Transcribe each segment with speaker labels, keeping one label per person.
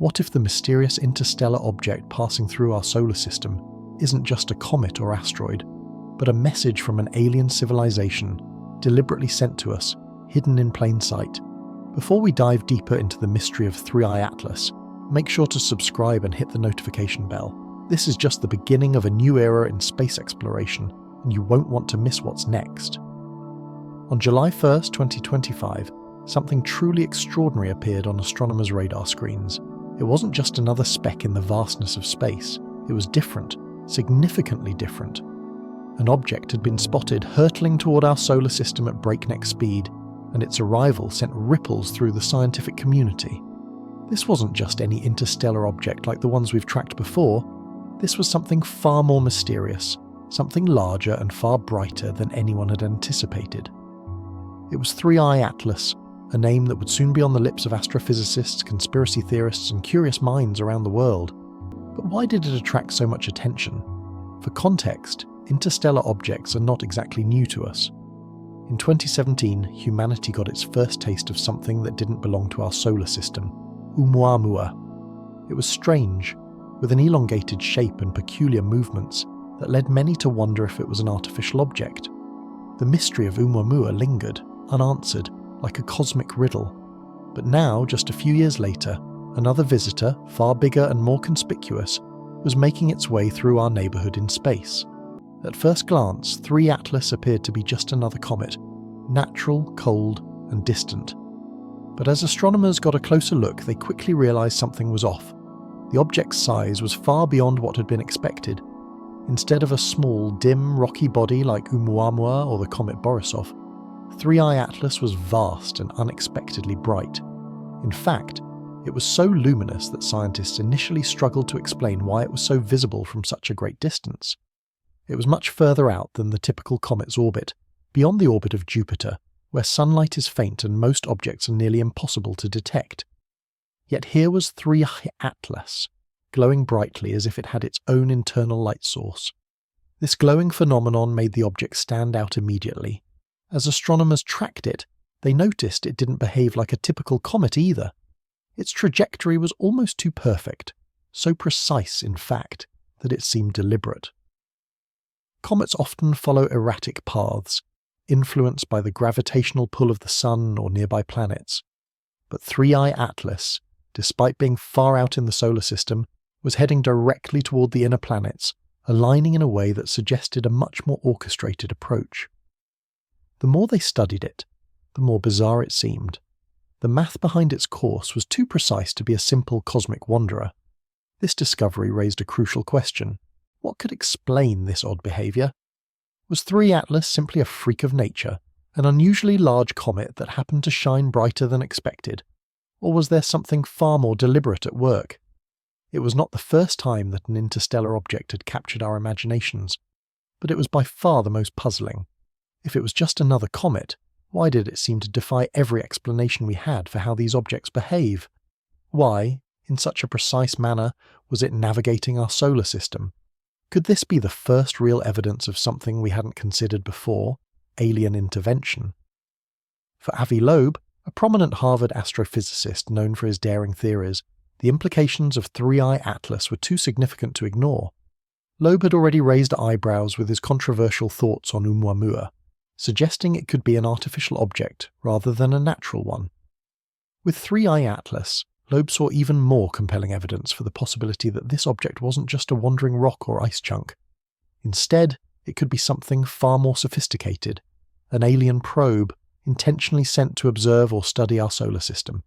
Speaker 1: What if the mysterious interstellar object passing through our solar system isn't just a comet or asteroid, but a message from an alien civilization deliberately sent to us, hidden in plain sight? Before we dive deeper into the mystery of 3i Atlas, make sure to subscribe and hit the notification bell. This is just the beginning of a new era in space exploration, and you won't want to miss what's next. On July 1st, 2025, something truly extraordinary appeared on astronomers' radar screens. It wasn't just another speck in the vastness of space. It was different, significantly different. An object had been spotted hurtling toward our solar system at breakneck speed, and its arrival sent ripples through the scientific community. This wasn't just any interstellar object like the ones we've tracked before. This was something far more mysterious, something larger and far brighter than anyone had anticipated. It was 3i Atlas, a name that would soon be on the lips of astrophysicists, conspiracy theorists, and curious minds around the world. But why did it attract so much attention? For context, interstellar objects are not exactly new to us. In 2017, humanity got its first taste of something that didn't belong to our solar system, Oumuamua. It was strange, with an elongated shape and peculiar movements that led many to wonder if it was an artificial object. The mystery of Oumuamua lingered, unanswered, like a cosmic riddle. But now, just a few years later, another visitor, far bigger and more conspicuous, was making its way through our neighbourhood in space. At first glance, 3 Atlas appeared to be just another comet, natural, cold, and distant. But as astronomers got a closer look, they quickly realised something was off. The object's size was far beyond what had been expected. Instead of a small, dim, rocky body like Oumuamua or the comet Borisov, 3i Atlas was vast and unexpectedly bright. In fact, it was so luminous that scientists initially struggled to explain why it was so visible from such a great distance. It was much further out than the typical comet's orbit, beyond the orbit of Jupiter, where sunlight is faint and most objects are nearly impossible to detect. Yet here was 3i Atlas, glowing brightly as if it had its own internal light source. This glowing phenomenon made the object stand out immediately. As astronomers tracked it, they noticed it didn't behave like a typical comet either. Its trajectory was almost too perfect, so precise in fact that it seemed deliberate. Comets often follow erratic paths, influenced by the gravitational pull of the Sun or nearby planets. But 3i Atlas, despite being far out in the solar system, was heading directly toward the inner planets, aligning in a way that suggested a much more orchestrated approach. The more they studied it, the more bizarre it seemed. The math behind its course was too precise to be a simple cosmic wanderer. This discovery raised a crucial question. What could explain this odd behaviour? Was 3 Atlas simply a freak of nature, an unusually large comet that happened to shine brighter than expected? Or was there something far more deliberate at work? It was not the first time that an interstellar object had captured our imaginations, but it was by far the most puzzling. If it was just another comet, why did it seem to defy every explanation we had for how these objects behave? Why, in such a precise manner, was it navigating our solar system? Could this be the first real evidence of something we hadn't considered before, alien intervention? For Avi Loeb, a prominent Harvard astrophysicist known for his daring theories, the implications of 3i Atlas were too significant to ignore. Loeb had already raised eyebrows with his controversial thoughts on Oumuamua, suggesting it could be an artificial object rather than a natural one. With 3i Atlas, Loeb saw even more compelling evidence for the possibility that this object wasn't just a wandering rock or ice chunk. Instead, it could be something far more sophisticated, an alien probe intentionally sent to observe or study our solar system.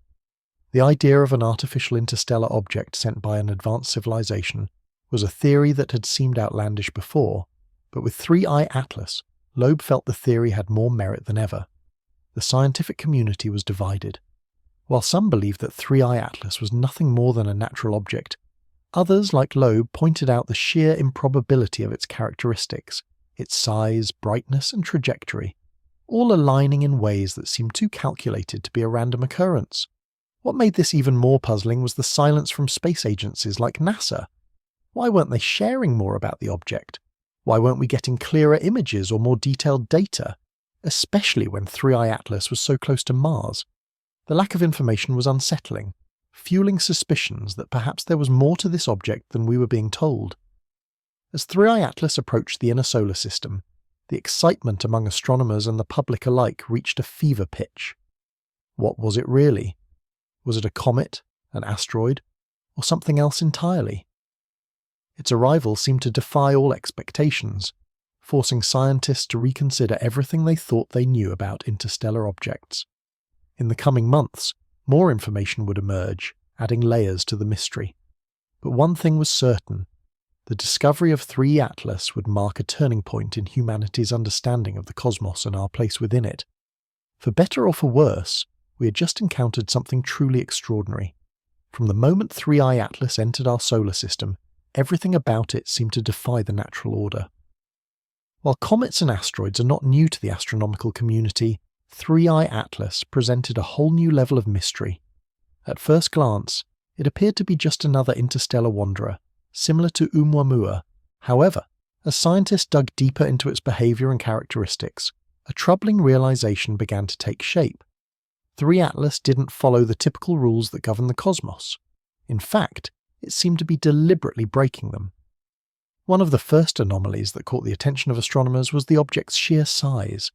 Speaker 1: The idea of an artificial interstellar object sent by an advanced civilization was a theory that had seemed outlandish before, but with 3i Atlas, Loeb felt the theory had more merit than ever. The scientific community was divided. While some believed that 3i Atlas was nothing more than a natural object, others, like Loeb, pointed out the sheer improbability of its characteristics, its size, brightness, and trajectory, all aligning in ways that seemed too calculated to be a random occurrence. What made this even more puzzling was the silence from space agencies like NASA. Why weren't they sharing more about the object? Why weren't we getting clearer images or more detailed data, especially when 3i Atlas was so close to Mars? The lack of information was unsettling. fueling suspicions that perhaps there was more to this object than we were being told. As 3I Atlas approached the inner solar system, the excitement among astronomers and the public alike reached a fever pitch. What was it really? Was it a comet, an asteroid, or something else entirely? Its arrival seemed to defy all expectations, forcing scientists to reconsider everything they thought they knew about interstellar objects. In the coming months, more information would emerge, adding layers to the mystery. But one thing was certain: the discovery of 3I Atlas would mark a turning point in humanity's understanding of the cosmos and our place within it. For better or for worse, we had just encountered something truly extraordinary. From the moment 3I Atlas entered our solar system, everything about it seemed to defy the natural order. While comets and asteroids are not new to the astronomical community, 3I Atlas presented a whole new level of mystery. At first glance, it appeared to be just another interstellar wanderer, similar to Oumuamua. However, as scientists dug deeper into its behavior and characteristics, a troubling realization began to take shape. 3I Atlas didn't follow the typical rules that govern the cosmos. In fact, it seemed to be deliberately breaking them. One of the first anomalies that caught the attention of astronomers was the object's sheer size.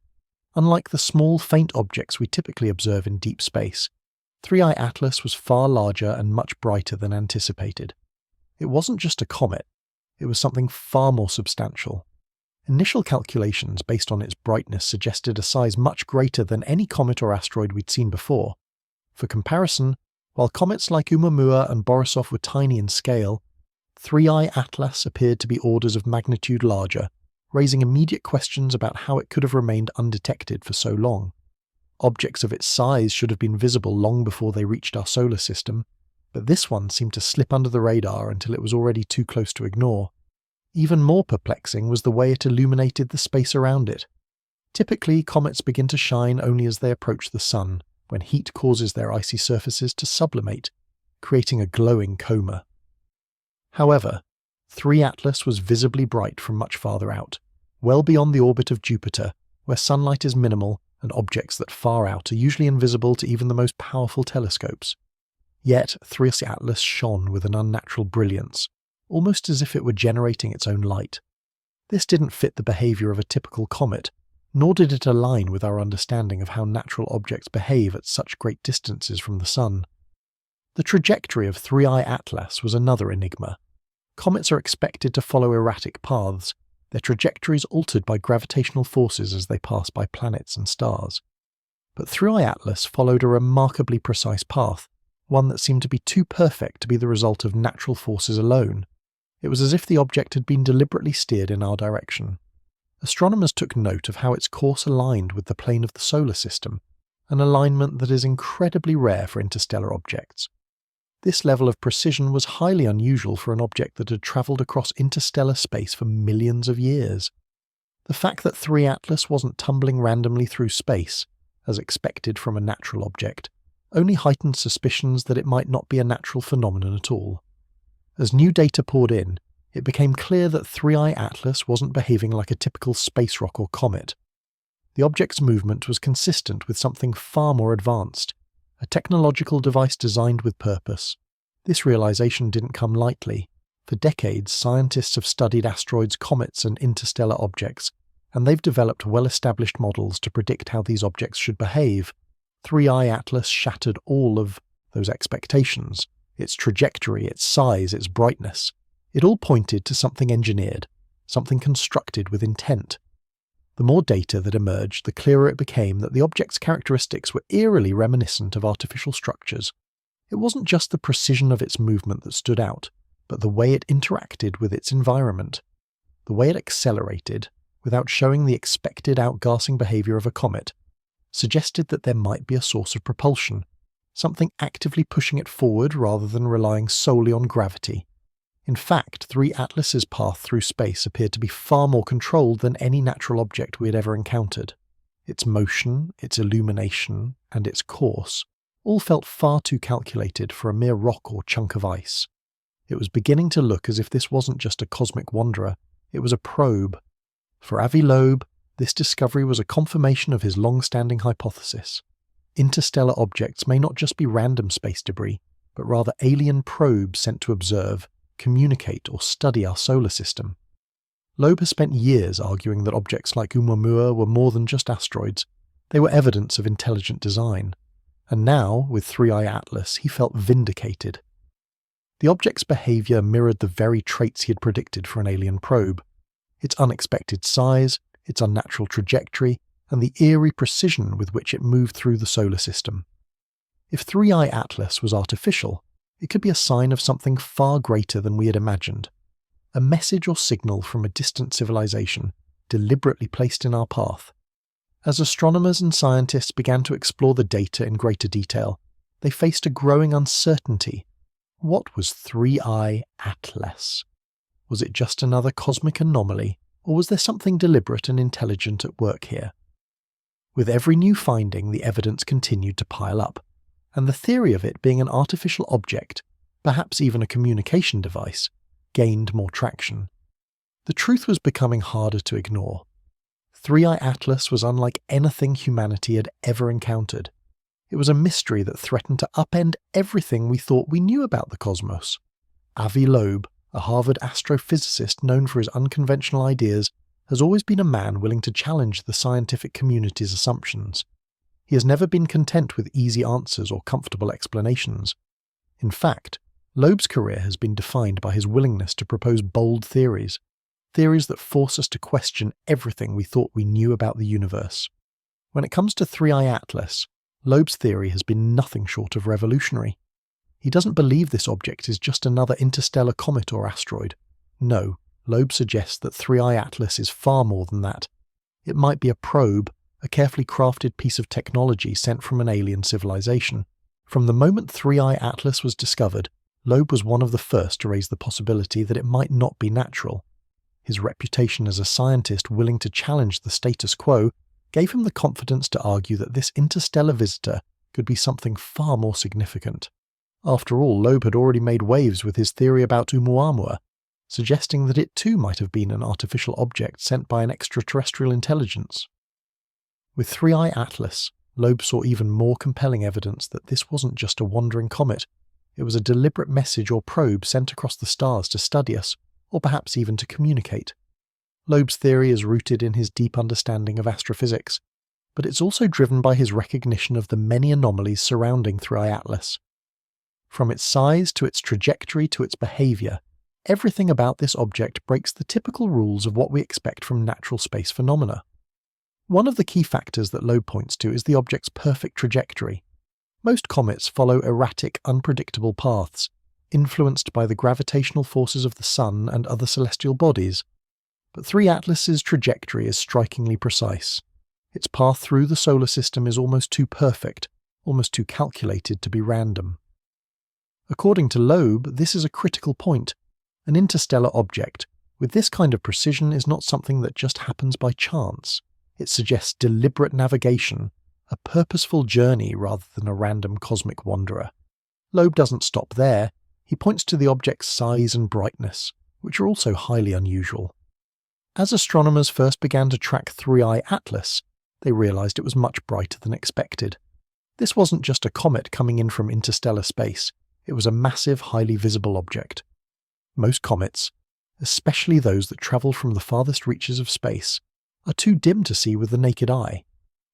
Speaker 1: Unlike the small, faint objects we typically observe in deep space, 3I Atlas was far larger and much brighter than anticipated. It wasn't just a comet, it was something far more substantial. Initial calculations based on its brightness suggested a size much greater than any comet or asteroid we'd seen before. For comparison, while comets like Oumuamua and Borisov were tiny in scale, 3I Atlas appeared to be orders of magnitude larger, raising immediate questions about how it could have remained undetected for so long. Objects of its size should have been visible long before they reached our solar system, but this one seemed to slip under the radar until it was already too close to ignore. Even more perplexing was the way it illuminated the space around it. Typically, comets begin to shine only as they approach the sun, when heat causes their icy surfaces to sublimate, creating a glowing coma. However, 3I Atlas was visibly bright from much farther out, well beyond the orbit of Jupiter, where sunlight is minimal and objects that far out are usually invisible to even the most powerful telescopes. Yet 3I Atlas shone with an unnatural brilliance, almost as if it were generating its own light. This didn't fit the behavior of a typical comet, nor did it align with our understanding of how natural objects behave at such great distances from the sun. The trajectory of 3I Atlas was another enigma. Comets are expected to follow erratic paths, their trajectories altered by gravitational forces as they pass by planets and stars. But 3I Atlas followed a remarkably precise path, one that seemed to be too perfect to be the result of natural forces alone. It was as if the object had been deliberately steered in our direction. Astronomers took note of how its course aligned with the plane of the solar system, an alignment that is incredibly rare for interstellar objects. This level of precision was highly unusual for an object that had travelled across interstellar space for millions of years. The fact that 3I Atlas wasn't tumbling randomly through space, as expected from a natural object, only heightened suspicions that it might not be a natural phenomenon at all. As new data poured in, it became clear that 3I Atlas wasn't behaving like a typical space rock or comet. The object's movement was consistent with something far more advanced, a technological device designed with purpose. This realization didn't come lightly. For decades, scientists have studied asteroids, comets, and interstellar objects, and they've developed well-established models to predict how these objects should behave. 3I Atlas shattered all of those expectations. Its trajectory, its size, its brightness. It all pointed to something engineered, something constructed with intent. The more data that emerged, the clearer it became that the object's characteristics were eerily reminiscent of artificial structures. It wasn't just the precision of its movement that stood out, but the way it interacted with its environment. The way it accelerated, without showing the expected outgassing behavior of a comet, suggested that there might be a source of propulsion, something actively pushing it forward rather than relying solely on gravity. In fact, 3I Atlas's path through space appeared to be far more controlled than any natural object we had ever encountered. Its motion, its illumination, and its course all felt far too calculated for a mere rock or chunk of ice. It was beginning to look as if this wasn't just a cosmic wanderer, it was a probe. For Avi Loeb, this discovery was a confirmation of his long-standing hypothesis. Interstellar objects may not just be random space debris, but rather alien probes sent to observe, communicate, or study our solar system. Loeb has spent years arguing that objects like Oumuamua were more than just asteroids. They were evidence of intelligent design. And now, with 3i Atlas, he felt vindicated. The object's behaviour mirrored the very traits he had predicted for an alien probe. Its unexpected size, its unnatural trajectory, and the eerie precision with which it moved through the solar system. If 3i Atlas was artificial, it could be a sign of something far greater than we had imagined. A message or signal from a distant civilization, deliberately placed in our path. As astronomers and scientists began to explore the data in greater detail, they faced a growing uncertainty. What was 3i Atlas? Was it just another cosmic anomaly, or was there something deliberate and intelligent at work here? With every new finding, the evidence continued to pile up, and the theory of it being an artificial object, perhaps even a communication device, gained more traction. The truth was becoming harder to ignore. 3i Atlas was unlike anything humanity had ever encountered. It was a mystery that threatened to upend everything we thought we knew about the cosmos. Avi Loeb, a Harvard astrophysicist known for his unconventional ideas, has always been a man willing to challenge the scientific community's assumptions. He has never been content with easy answers or comfortable explanations. In fact, Loeb's career has been defined by his willingness to propose bold theories that force us to question everything we thought we knew about the universe. When it comes to 3i Atlas, Loeb's theory has been nothing short of revolutionary. He doesn't believe this object is just another interstellar comet or asteroid. No, Loeb suggests that 3i Atlas is far more than that. It might be a probe, a carefully crafted piece of technology sent from an alien civilization. From the moment 3i Atlas was discovered, Loeb was one of the first to raise the possibility that it might not be natural. His reputation as a scientist willing to challenge the status quo gave him the confidence to argue that this interstellar visitor could be something far more significant. After all, Loeb had already made waves with his theory about Oumuamua, suggesting that it too might have been an artificial object sent by an extraterrestrial intelligence. With 3i Atlas, Loeb saw even more compelling evidence that this wasn't just a wandering comet. It was a deliberate message or probe sent across the stars to study us, or perhaps even to communicate. Loeb's theory is rooted in his deep understanding of astrophysics, but it's also driven by his recognition of the many anomalies surrounding 3i Atlas. From its size to its trajectory to its behaviour, everything about this object breaks the typical rules of what we expect from natural space phenomena. One of the key factors that Loeb points to is the object's perfect trajectory. Most comets follow erratic, unpredictable paths, influenced by the gravitational forces of the Sun and other celestial bodies. But 3 Atlas's trajectory is strikingly precise. Its path through the solar system is almost too perfect, almost too calculated to be random. According to Loeb, this is a critical point. An interstellar object with this kind of precision is not something that just happens by chance. It suggests deliberate navigation, a purposeful journey rather than a random cosmic wanderer. Loeb doesn't stop there. He points to the object's size and brightness, which are also highly unusual. As astronomers first began to track 3i Atlas, they realized it was much brighter than expected. This wasn't just a comet coming in from interstellar space, it was a massive, highly visible object. Most comets, especially those that travel from the farthest reaches of space, are too dim to see with the naked eye.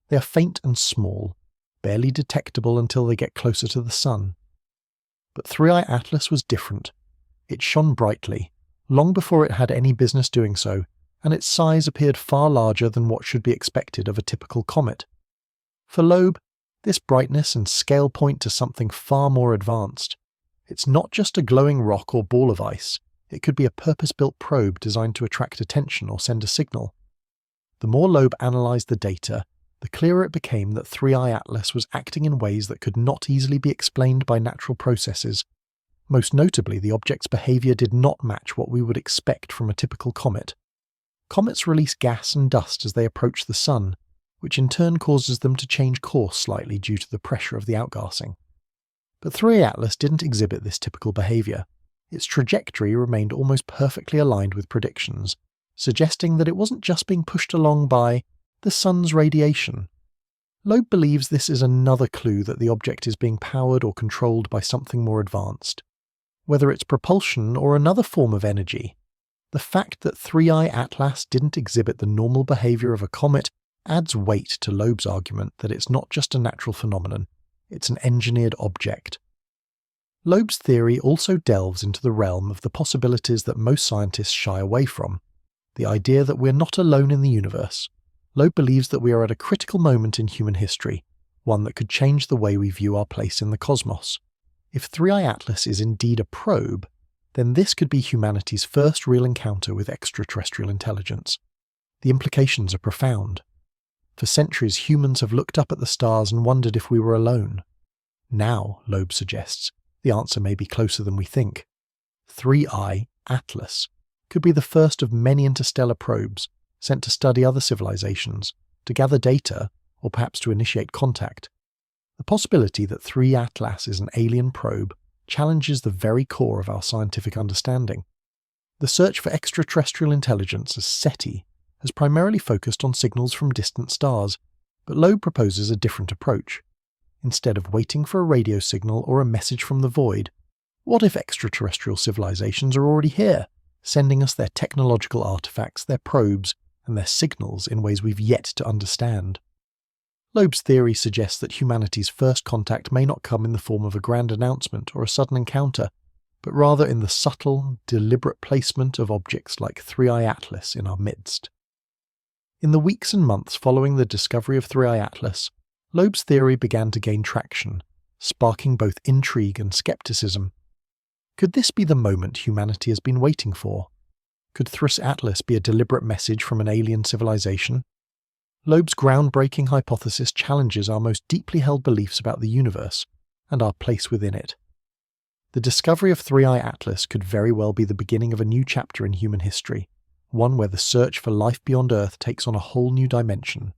Speaker 1: They are faint and small, barely detectable until they get closer to the Sun. But 3i Atlas was different. It shone brightly, long before it had any business doing so, and its size appeared far larger than what should be expected of a typical comet. For Loeb, this brightness and scale point to something far more advanced. It's not just a glowing rock or ball of ice, it could be a purpose-built probe designed to attract attention or send a signal. The more Loeb analysed the data, the clearer it became that 3i Atlas was acting in ways that could not easily be explained by natural processes. Most notably, the object's behaviour did not match what we would expect from a typical comet. Comets release gas and dust as they approach the Sun, which in turn causes them to change course slightly due to the pressure of the outgassing. But 3i Atlas didn't exhibit this typical behaviour. Its trajectory remained almost perfectly aligned with predictions, suggesting that it wasn't just being pushed along by the Sun's radiation. Loeb believes this is another clue that the object is being powered or controlled by something more advanced. Whether it's propulsion or another form of energy, the fact that 3I Atlas didn't exhibit the normal behaviour of a comet adds weight to Loeb's argument that it's not just a natural phenomenon, it's an engineered object. Loeb's theory also delves into the realm of the possibilities that most scientists shy away from, the idea that we're not alone in the universe. Loeb believes that we are at a critical moment in human history, one that could change the way we view our place in the cosmos. If 3I Atlas is indeed a probe, then this could be humanity's first real encounter with extraterrestrial intelligence. The implications are profound. For centuries, humans have looked up at the stars and wondered if we were alone. Now, Loeb suggests, the answer may be closer than we think. 3I Atlas could be the first of many interstellar probes sent to study other civilizations, to gather data, or perhaps to initiate contact. The possibility that 3 Atlas is an alien probe challenges the very core of our scientific understanding. The search for extraterrestrial intelligence as SETI has primarily focused on signals from distant stars, but Loeb proposes a different approach. Instead of waiting for a radio signal or a message from the void, what if extraterrestrial civilizations are already here, sending us their technological artifacts, their probes, and their signals in ways we've yet to understand? Loeb's theory suggests that humanity's first contact may not come in the form of a grand announcement or a sudden encounter, but rather in the subtle, deliberate placement of objects like 3I Atlas in our midst. In the weeks and months following the discovery of 3I Atlas, Loeb's theory began to gain traction, sparking both intrigue and skepticism. Could this be the moment humanity has been waiting for? Could 3I Atlas be a deliberate message from an alien civilization? Loeb's groundbreaking hypothesis challenges our most deeply held beliefs about the universe and our place within it. The discovery of 3I Atlas could very well be the beginning of a new chapter in human history, one where the search for life beyond Earth takes on a whole new dimension.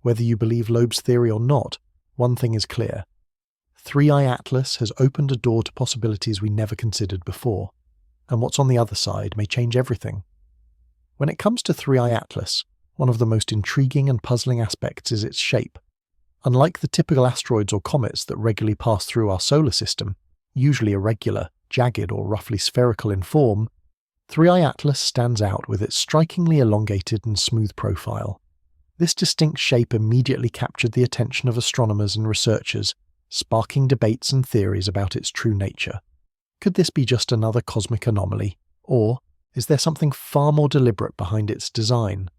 Speaker 1: Whether you believe Loeb's theory or not, one thing is clear. 3I Atlas has opened a door to possibilities we never considered before, and what's on the other side may change everything. When it comes to 3I Atlas, one of the most intriguing and puzzling aspects is its shape. Unlike the typical asteroids or comets that regularly pass through our solar system, usually irregular, jagged or roughly spherical in form, 3I Atlas stands out with its strikingly elongated and smooth profile. This distinct shape immediately captured the attention of astronomers and researchers, sparking debates and theories about its true nature. Could this be just another cosmic anomaly, or is there something far more deliberate behind its design?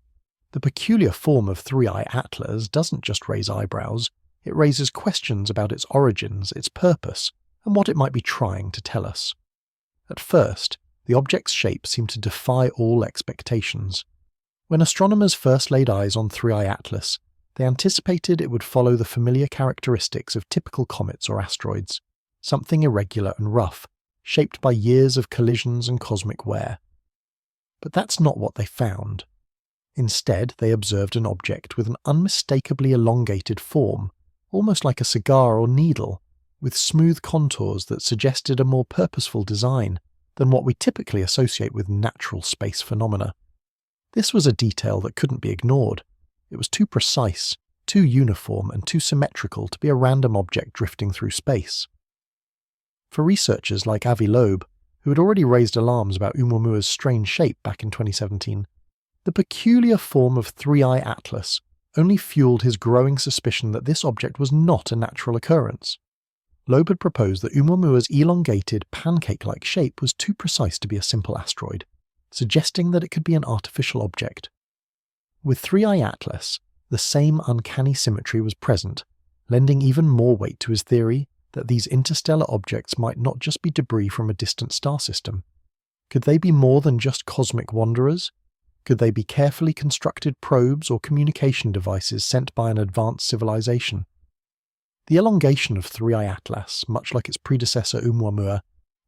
Speaker 1: The peculiar form of 3I Atlas doesn't just raise eyebrows, it raises questions about its origins, its purpose, and what it might be trying to tell us. At first, the object's shape seemed to defy all expectations. When astronomers first laid eyes on 3I Atlas, they anticipated it would follow the familiar characteristics of typical comets or asteroids, something irregular and rough, shaped by years of collisions and cosmic wear. But that's not what they found. Instead, they observed an object with an unmistakably elongated form, almost like a cigar or needle, with smooth contours that suggested a more purposeful design than what we typically associate with natural space phenomena. This was a detail that couldn't be ignored. It was too precise, too uniform, and too symmetrical to be a random object drifting through space. For researchers like Avi Loeb, who had already raised alarms about Oumuamua's strange shape back in 2017, the peculiar form of 3I Atlas only fueled his growing suspicion that this object was not a natural occurrence. Loeb had proposed that Oumuamua's elongated, pancake-like shape was too precise to be a simple asteroid, suggesting that it could be an artificial object. With 3I Atlas, the same uncanny symmetry was present, lending even more weight to his theory that these interstellar objects might not just be debris from a distant star system. Could they be more than just cosmic wanderers? Could they be carefully constructed probes or communication devices sent by an advanced civilization? The elongation of 3I Atlas, much like its predecessor Oumuamua,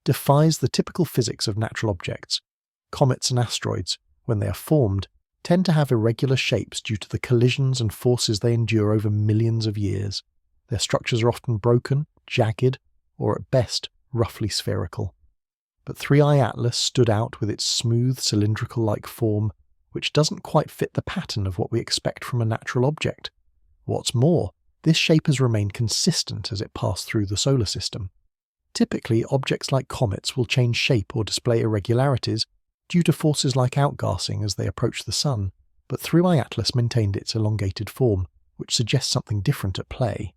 Speaker 1: defies the typical physics of natural objects. Comets and asteroids, when they are formed, tend to have irregular shapes due to the collisions and forces they endure over millions of years. Their structures are often broken, jagged, or at best, roughly spherical. But 3I Atlas stood out with its smooth, cylindrical-like form, which doesn't quite fit the pattern of what we expect from a natural object. What's more, This shape has remained consistent as it passed through the solar system. Typically, objects like comets will change shape or display irregularities due to forces like outgassing as they approach the Sun, but 3I Atlas maintained its elongated form, which suggests something different at play.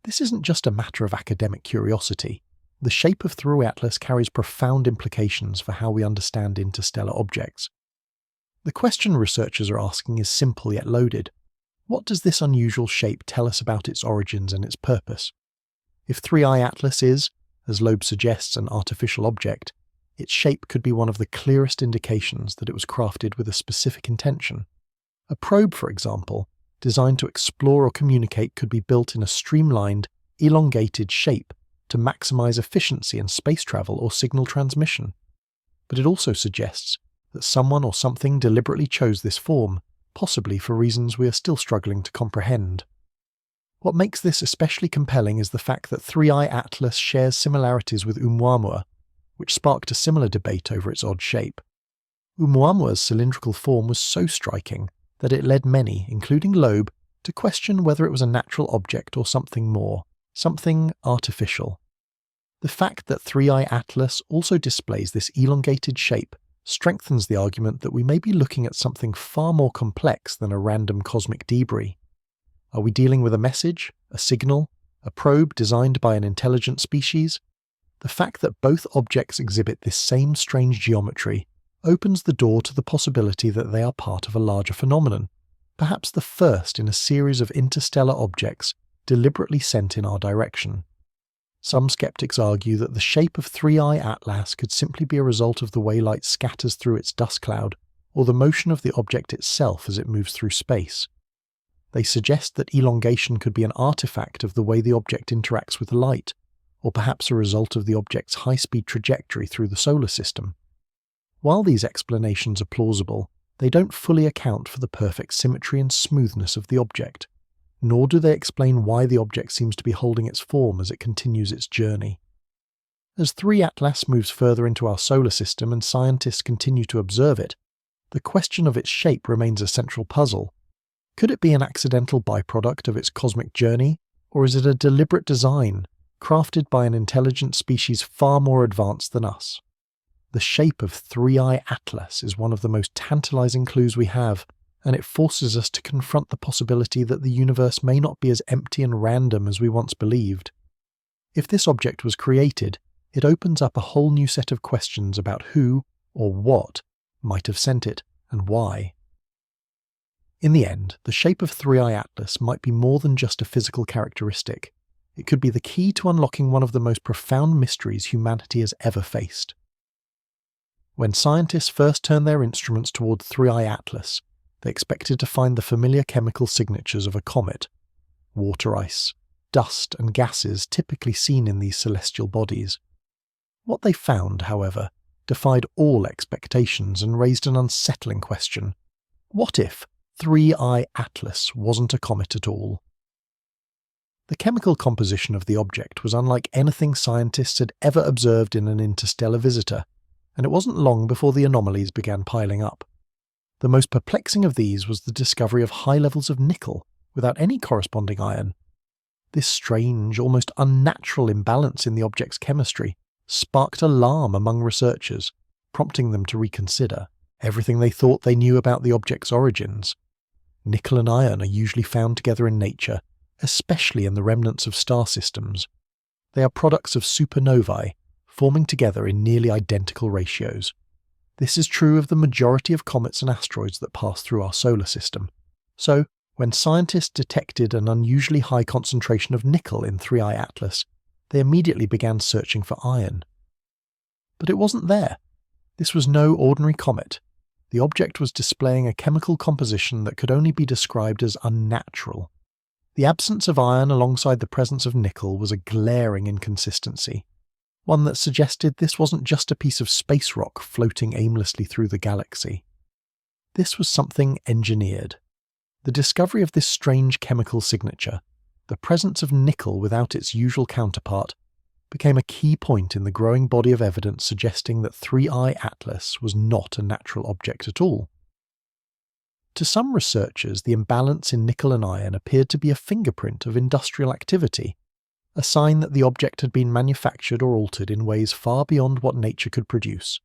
Speaker 1: This isn't just a matter of academic curiosity. The shape of 3I Atlas carries profound implications for how we understand interstellar objects. The question researchers are asking is simple yet loaded. What does this unusual shape tell us about its origins and its purpose? If 3I Atlas is, as Loeb suggests, an artificial object, its shape could be one of the clearest indications that it was crafted with a specific intention. A probe, for example, designed to explore or communicate could be built in a streamlined, elongated shape to maximize efficiency in space travel or signal transmission. But it also suggests that someone or something deliberately chose this form, possibly for reasons we are still struggling to comprehend. What makes this especially compelling is the fact that 3I Atlas shares similarities with Oumuamua, which sparked a similar debate over its odd shape. Oumuamua's cylindrical form was so striking that it led many, including Loeb, to question whether it was a natural object or something more, something artificial. The fact that 3I Atlas also displays this elongated shape strengthens the argument that we may be looking at something far more complex than a random cosmic debris. Are we dealing with a message, a signal, a probe designed by an intelligent species? The fact that both objects exhibit this same strange geometry opens the door to the possibility that they are part of a larger phenomenon, perhaps the first in a series of interstellar objects deliberately sent in our direction. Some skeptics argue that the shape of 3I Atlas could simply be a result of the way light scatters through its dust cloud, or the motion of the object itself as it moves through space. They suggest that elongation could be an artifact of the way the object interacts with light, or perhaps a result of the object's high-speed trajectory through the solar system. While these explanations are plausible, they don't fully account for the perfect symmetry and smoothness of the object, nor do they explain why the object seems to be holding its form as it continues its journey. As 3 Atlas moves further into our solar system and scientists continue to observe it, the question of its shape remains a central puzzle. Could it be an accidental byproduct of its cosmic journey, or is it a deliberate design, crafted by an intelligent species far more advanced than us? The shape of 3I Atlas is one of the most tantalizing clues we have, and it forces us to confront the possibility that the universe may not be as empty and random as we once believed. If this object was created, it opens up a whole new set of questions about who, or what, might have sent it, and why. In the end, the shape of 3I Atlas might be more than just a physical characteristic. It could be the key to unlocking one of the most profound mysteries humanity has ever faced. When scientists first turned their instruments toward 3I Atlas, they expected to find the familiar chemical signatures of a comet: water ice, dust and gases typically seen in these celestial bodies. What they found, however, defied all expectations and raised an unsettling question. What if 3I Atlas wasn't a comet at all? The chemical composition of the object was unlike anything scientists had ever observed in an interstellar visitor, and it wasn't long before the anomalies began piling up. The most perplexing of these was the discovery of high levels of nickel without any corresponding iron. This strange, almost unnatural imbalance in the object's chemistry sparked alarm among researchers, prompting them to reconsider everything they thought they knew about the object's origins. Nickel and iron are usually found together in nature, especially in the remnants of star systems. They are products of supernovae, forming together in nearly identical ratios. This is true of the majority of comets and asteroids that pass through our solar system. So, when scientists detected an unusually high concentration of nickel in 3I Atlas, they immediately began searching for iron. But it wasn't there. This was no ordinary comet. The object was displaying a chemical composition that could only be described as unnatural. The absence of iron alongside the presence of nickel was a glaring inconsistency, one that suggested this wasn't just a piece of space rock floating aimlessly through the galaxy. This was something engineered. The discovery of this strange chemical signature, the presence of nickel without its usual counterpart, became a key point in the growing body of evidence suggesting that 3I Atlas was not a natural object at all. To some researchers, the imbalance in nickel and iron appeared to be a fingerprint of industrial activity, a sign that the object had been manufactured or altered in ways far beyond what nature could produce.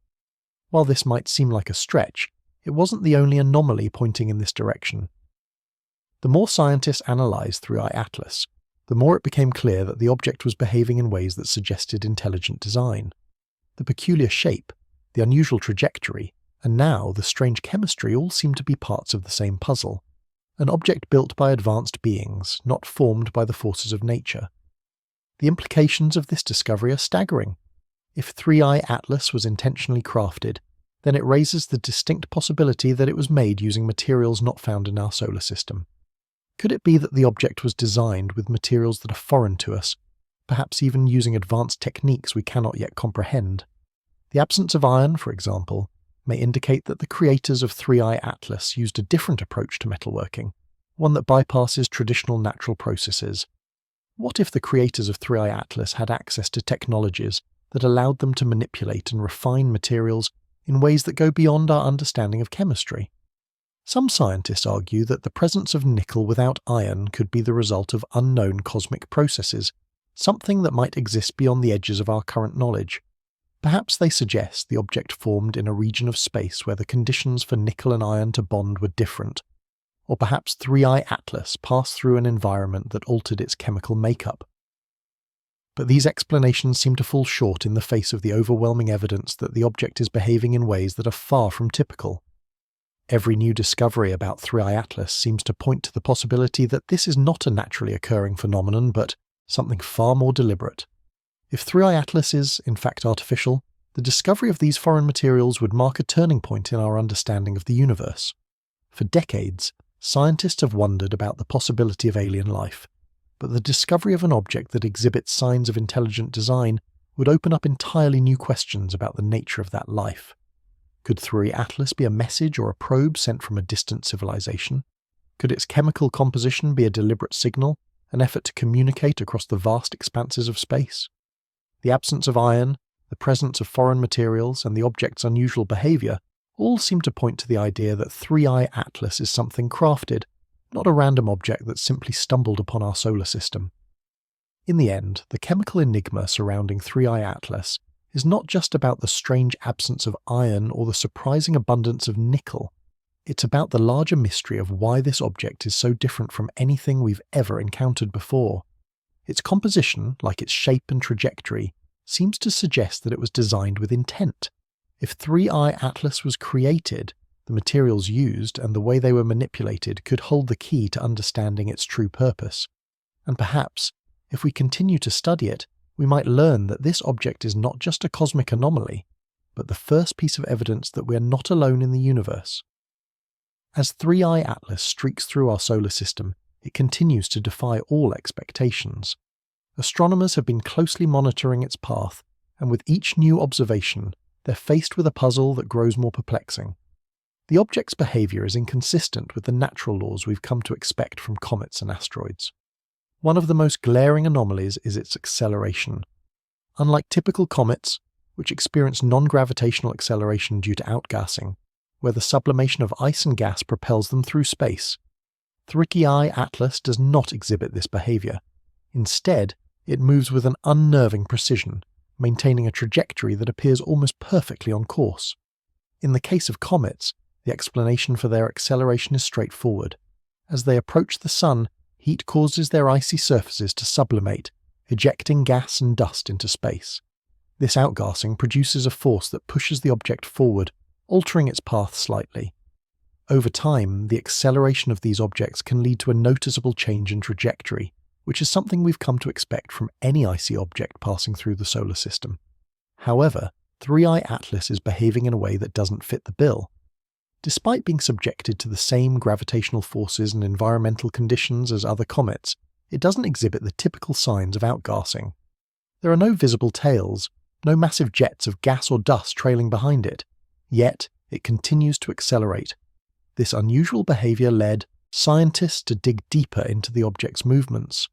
Speaker 1: While this might seem like a stretch, it wasn't the only anomaly pointing in this direction. The more scientists analysed 3i Atlas, the more it became clear that the object was behaving in ways that suggested intelligent design. The peculiar shape, the unusual trajectory, and now the strange chemistry all seemed to be parts of the same puzzle. An object built by advanced beings, not formed by the forces of nature. The implications of this discovery are staggering. If 3i Atlas was intentionally crafted, then it raises the distinct possibility that it was made using materials not found in our solar system. Could it be that the object was designed with materials that are foreign to us, perhaps even using advanced techniques we cannot yet comprehend? The absence of iron, for example, may indicate that the creators of 3i Atlas used a different approach to metalworking, one that bypasses traditional natural processes. What if the creators of 3i Atlas had access to technologies that allowed them to manipulate and refine materials in ways that go beyond our understanding of chemistry? Some scientists argue that the presence of nickel without iron could be the result of unknown cosmic processes, something that might exist beyond the edges of our current knowledge. Perhaps they suggest the object formed in a region of space where the conditions for nickel and iron to bond were different. Or perhaps 3i Atlas passed through an environment that altered its chemical makeup. But these explanations seem to fall short in the face of the overwhelming evidence that the object is behaving in ways that are far from typical. Every new discovery about 3i Atlas seems to point to the possibility that this is not a naturally occurring phenomenon, but something far more deliberate. If 3i Atlas is, in fact, artificial, the discovery of these foreign materials would mark a turning point in our understanding of the universe. For decades, scientists have wondered about the possibility of alien life, but the discovery of an object that exhibits signs of intelligent design would open up entirely new questions about the nature of that life. Could 3i Atlas be a message or a probe sent from a distant civilization? Could its chemical composition be a deliberate signal, an effort to communicate across the vast expanses of space? The absence of iron, the presence of foreign materials, and the object's unusual behavior all seem to point to the idea that 3i Atlas is something crafted, not a random object that simply stumbled upon our solar system. In the end, the chemical enigma surrounding 3i Atlas is not just about the strange absence of iron or the surprising abundance of nickel. It's about the larger mystery of why this object is so different from anything we've ever encountered before. Its composition, like its shape and trajectory, seems to suggest that it was designed with intent. If 3i Atlas was created, the materials used and the way they were manipulated could hold the key to understanding its true purpose. And perhaps, if we continue to study it, we might learn that this object is not just a cosmic anomaly, but the first piece of evidence that we are not alone in the universe. As 3i Atlas streaks through our solar system, it continues to defy all expectations. Astronomers have been closely monitoring its path, and with each new observation, they're faced with a puzzle that grows more perplexing. The object's behavior is inconsistent with the natural laws we've come to expect from comets and asteroids. One of the most glaring anomalies is its acceleration. Unlike typical comets, which experience non-gravitational acceleration due to outgassing, where the sublimation of ice and gas propels them through space, 3i Atlas does not exhibit this behavior. Instead, it moves with an unnerving precision, maintaining a trajectory that appears almost perfectly on course. In the case of comets, the explanation for their acceleration is straightforward. As they approach the Sun, heat causes their icy surfaces to sublimate, ejecting gas and dust into space. This outgassing produces a force that pushes the object forward, altering its path slightly. Over time, the acceleration of these objects can lead to a noticeable change in trajectory, which is something we've come to expect from any icy object passing through the solar system. However, 3i Atlas is behaving in a way that doesn't fit the bill. Despite being subjected to the same gravitational forces and environmental conditions as other comets, it doesn't exhibit the typical signs of outgassing. There are no visible tails, no massive jets of gas or dust trailing behind it, yet it continues to accelerate. This unusual behavior led scientists to dig deeper into the object's movements.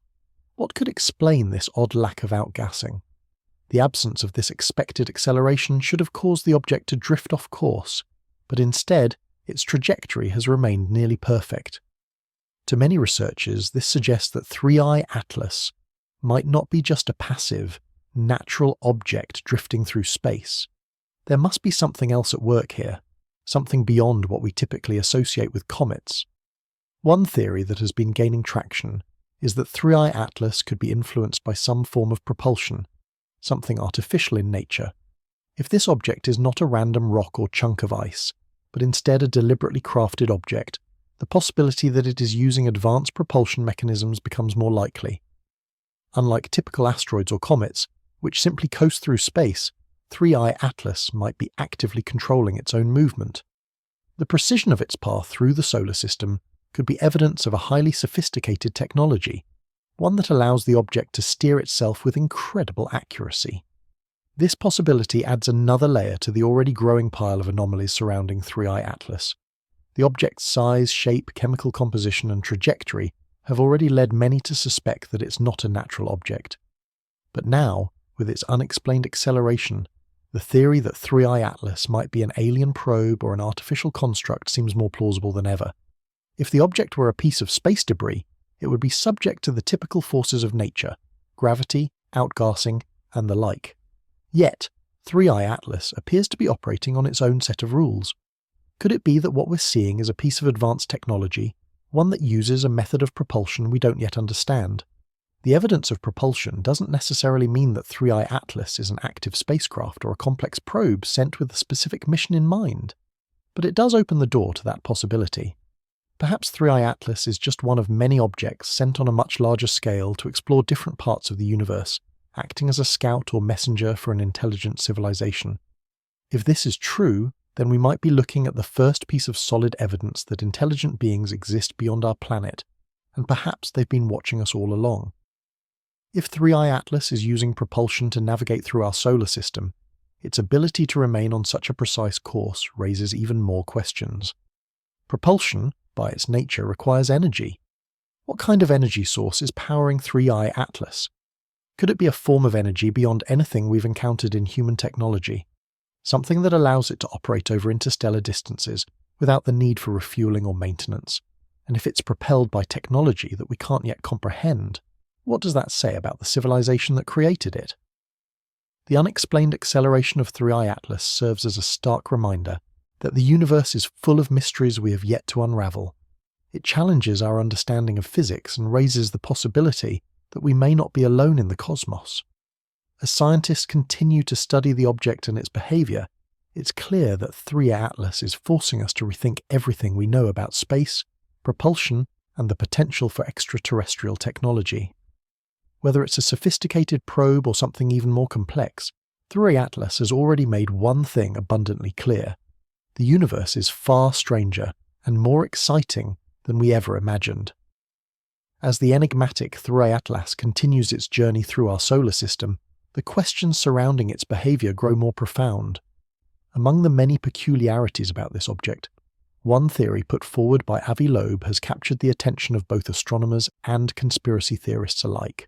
Speaker 1: What could explain this odd lack of outgassing? The absence of this expected acceleration should have caused the object to drift off course, but instead its trajectory has remained nearly perfect. To many researchers, this suggests that 3i Atlas might not be just a passive, natural object drifting through space. There must be something else at work here, something beyond what we typically associate with comets. One theory that has been gaining traction is that 3i Atlas could be influenced by some form of propulsion, something artificial in nature. If this object is not a random rock or chunk of ice, but instead a deliberately crafted object, the possibility that it is using advanced propulsion mechanisms becomes more likely. Unlike typical asteroids or comets, which simply coast through space, 3i Atlas might be actively controlling its own movement. The precision of its path through the solar system could be evidence of a highly sophisticated technology, one that allows the object to steer itself with incredible accuracy. This possibility adds another layer to the already growing pile of anomalies surrounding 3i Atlas. The object's size, shape, chemical composition, and trajectory have already led many to suspect that it's not a natural object. But now, with its unexplained acceleration, the theory that 3i Atlas might be an alien probe or an artificial construct seems more plausible than ever. If the object were a piece of space debris, it would be subject to the typical forces of nature, gravity, outgassing, and the like. Yet, 3i Atlas appears to be operating on its own set of rules. Could it be that what we're seeing is a piece of advanced technology, one that uses a method of propulsion we don't yet understand? The evidence of propulsion doesn't necessarily mean that 3i Atlas is an active spacecraft or a complex probe sent with a specific mission in mind, but it does open the door to that possibility. Perhaps 3i Atlas is just one of many objects sent on a much larger scale to explore different parts of the universe, acting as a scout or messenger for an intelligent civilization. If this is true, then we might be looking at the first piece of solid evidence that intelligent beings exist beyond our planet, and perhaps they've been watching us all along. If 3i Atlas is using propulsion to navigate through our solar system, its ability to remain on such a precise course raises even more questions. Propulsion, by its nature, requires energy. What kind of energy source is powering 3i Atlas? Could it be a form of energy beyond anything we've encountered in human technology? Something that allows it to operate over interstellar distances without the need for refueling or maintenance? And if it's propelled by technology that we can't yet comprehend, what does that say about the civilization that created it? The unexplained acceleration of 3i Atlas serves as a stark reminder that the universe is full of mysteries we have yet to unravel. It challenges our understanding of physics and raises the possibility that we may not be alone in the cosmos. As scientists continue to study the object and its behavior, it's clear that 3i Atlas is forcing us to rethink everything we know about space, propulsion, and the potential for extraterrestrial technology. Whether it's a sophisticated probe or something even more complex, 3i Atlas has already made one thing abundantly clear. The universe is far stranger and more exciting than we ever imagined. As the enigmatic 3i Atlas continues its journey through our solar system, the questions surrounding its behavior grow more profound. Among the many peculiarities about this object, one theory put forward by Avi Loeb has captured the attention of both astronomers and conspiracy theorists alike.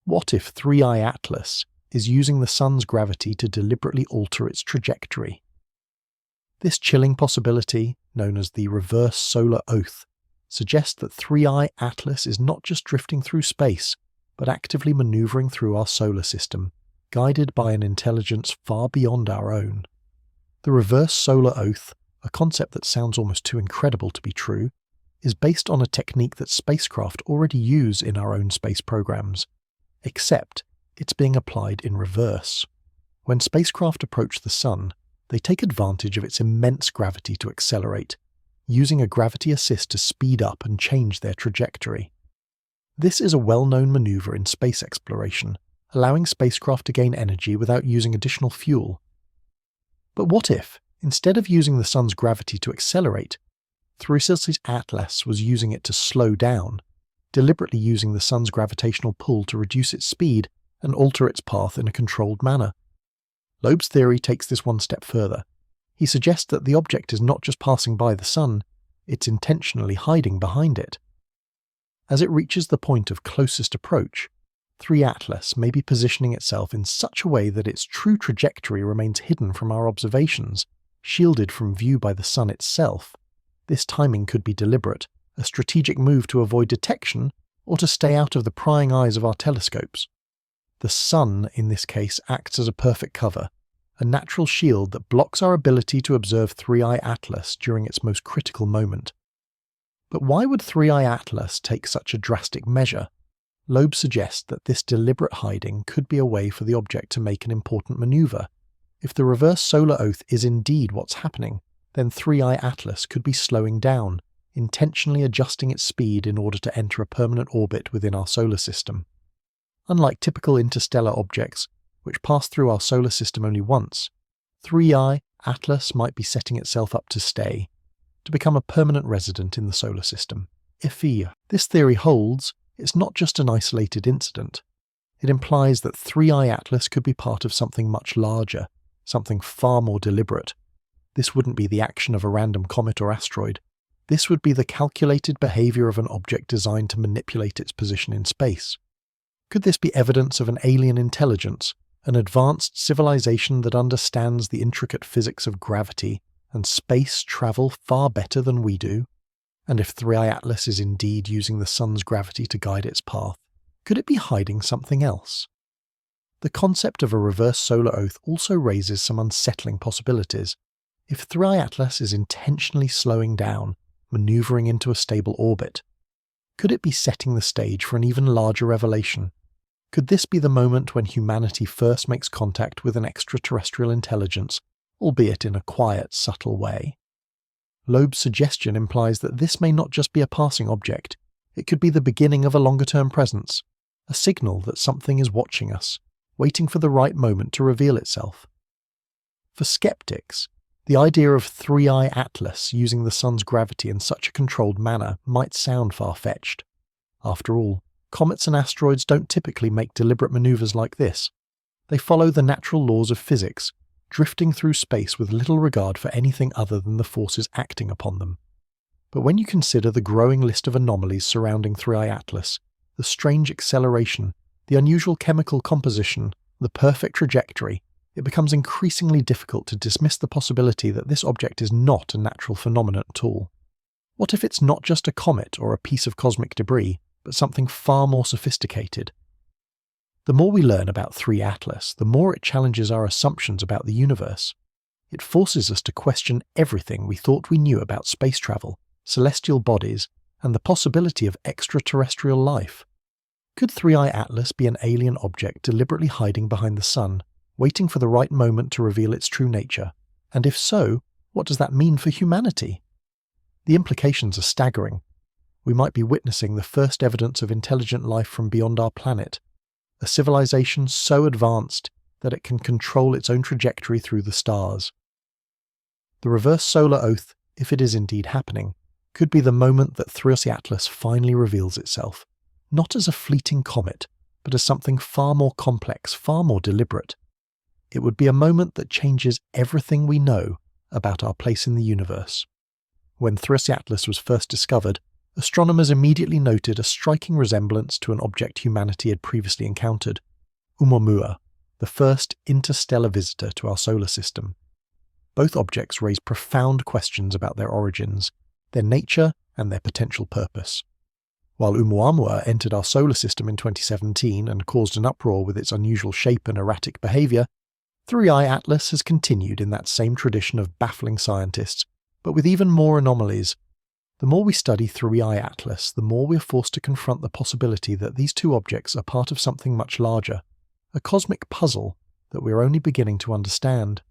Speaker 1: What if 3i Atlas is using the sun's gravity to deliberately alter its trajectory? This chilling possibility, known as the reverse solar oath, suggests that 3i Atlas is not just drifting through space, but actively maneuvering through our solar system, guided by an intelligence far beyond our own. The reverse solar oath, a concept that sounds almost too incredible to be true, is based on a technique that spacecraft already use in our own space programs, except it's being applied in reverse. When spacecraft approach the sun, they take advantage of its immense gravity to accelerate, using a gravity assist to speed up and change their trajectory. This is a well-known maneuver in space exploration, allowing spacecraft to gain energy without using additional fuel. But what if, instead of using the sun's gravity to accelerate, 3i Atlas was using it to slow down, deliberately using the sun's gravitational pull to reduce its speed and alter its path in a controlled manner? Loeb's theory takes this one step further. He suggests that the object is not just passing by the sun, it's intentionally hiding behind it. As it reaches the point of closest approach, 3i Atlas may be positioning itself in such a way that its true trajectory remains hidden from our observations, shielded from view by the sun itself. This timing could be deliberate, a strategic move to avoid detection or to stay out of the prying eyes of our telescopes. The sun, in this case, acts as a perfect cover, a natural shield that blocks our ability to observe 3i Atlas during its most critical moment. But why would 3i Atlas take such a drastic measure? Loeb suggests that this deliberate hiding could be a way for the object to make an important maneuver. If the reverse solar oath is indeed what's happening, then 3i Atlas could be slowing down, intentionally adjusting its speed in order to enter a permanent orbit within our solar system. Unlike typical interstellar objects, which pass through our solar system only once, 3i Atlas might be setting itself up to stay, to become a permanent resident in the solar system. If this theory holds, it's not just an isolated incident. It implies that 3i Atlas could be part of something much larger, something far more deliberate. This wouldn't be the action of a random comet or asteroid. This would be the calculated behavior of an object designed to manipulate its position in space. Could this be evidence of an alien intelligence, an advanced civilization that understands the intricate physics of gravity and space travel far better than we do? And if 3i Atlas is indeed using the sun's gravity to guide its path, could it be hiding something else? The concept of a reverse solar oath also raises some unsettling possibilities. If 3i Atlas is intentionally slowing down, maneuvering into a stable orbit, could it be setting the stage for an even larger revelation? Could this be the moment when humanity first makes contact with an extraterrestrial intelligence, albeit in a quiet, subtle way? Loeb's suggestion implies that this may not just be a passing object. It could be the beginning of a longer-term presence, a signal that something is watching us, waiting for the right moment to reveal itself. For skeptics, the idea of 3i Atlas using the sun's gravity in such a controlled manner might sound far-fetched. After all, comets and asteroids don't typically make deliberate maneuvers like this. They follow the natural laws of physics, drifting through space with little regard for anything other than the forces acting upon them. But when you consider the growing list of anomalies surrounding 3i Atlas, the strange acceleration, the unusual chemical composition, the perfect trajectory, it becomes increasingly difficult to dismiss the possibility that this object is not a natural phenomenon at all. What if it's not just a comet or a piece of cosmic debris, but something far more sophisticated? The more we learn about 3i Atlas, the more it challenges our assumptions about the universe. It forces us to question everything we thought we knew about space travel, celestial bodies, and the possibility of extraterrestrial life. Could 3i Atlas be an alien object deliberately hiding behind the sun, waiting for the right moment to reveal its true nature? And if so, what does that mean for humanity? The implications are staggering. We might be witnessing the first evidence of intelligent life from beyond our planet, a civilization so advanced that it can control its own trajectory through the stars. The reverse solar oath, if it is indeed happening, could be the moment that 3i Atlas finally reveals itself, not as a fleeting comet, but as something far more complex, far more deliberate. It would be a moment that changes everything we know about our place in the universe. When 3i Atlas was first discovered, astronomers immediately noted a striking resemblance to an object humanity had previously encountered, Oumuamua, the first interstellar visitor to our solar system. Both objects raise profound questions about their origins, their nature, and their potential purpose. While Oumuamua entered our solar system in 2017 and caused an uproar with its unusual shape and erratic behavior, 3i Atlas has continued in that same tradition of baffling scientists, but with even more anomalies. The more we study 3i Atlas, the more we are forced to confront the possibility that these two objects are part of something much larger, a cosmic puzzle that we are only beginning to understand.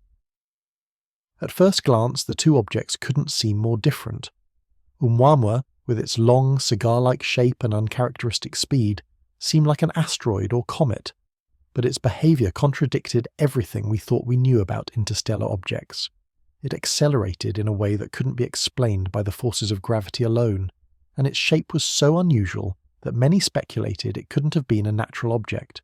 Speaker 1: At first glance, the two objects couldn't seem more different. Oumuamua, with its long, cigar-like shape and uncharacteristic speed, seemed like an asteroid or comet, but its behavior contradicted everything we thought we knew about interstellar objects. It accelerated in a way that couldn't be explained by the forces of gravity alone, and its shape was so unusual that many speculated it couldn't have been a natural object.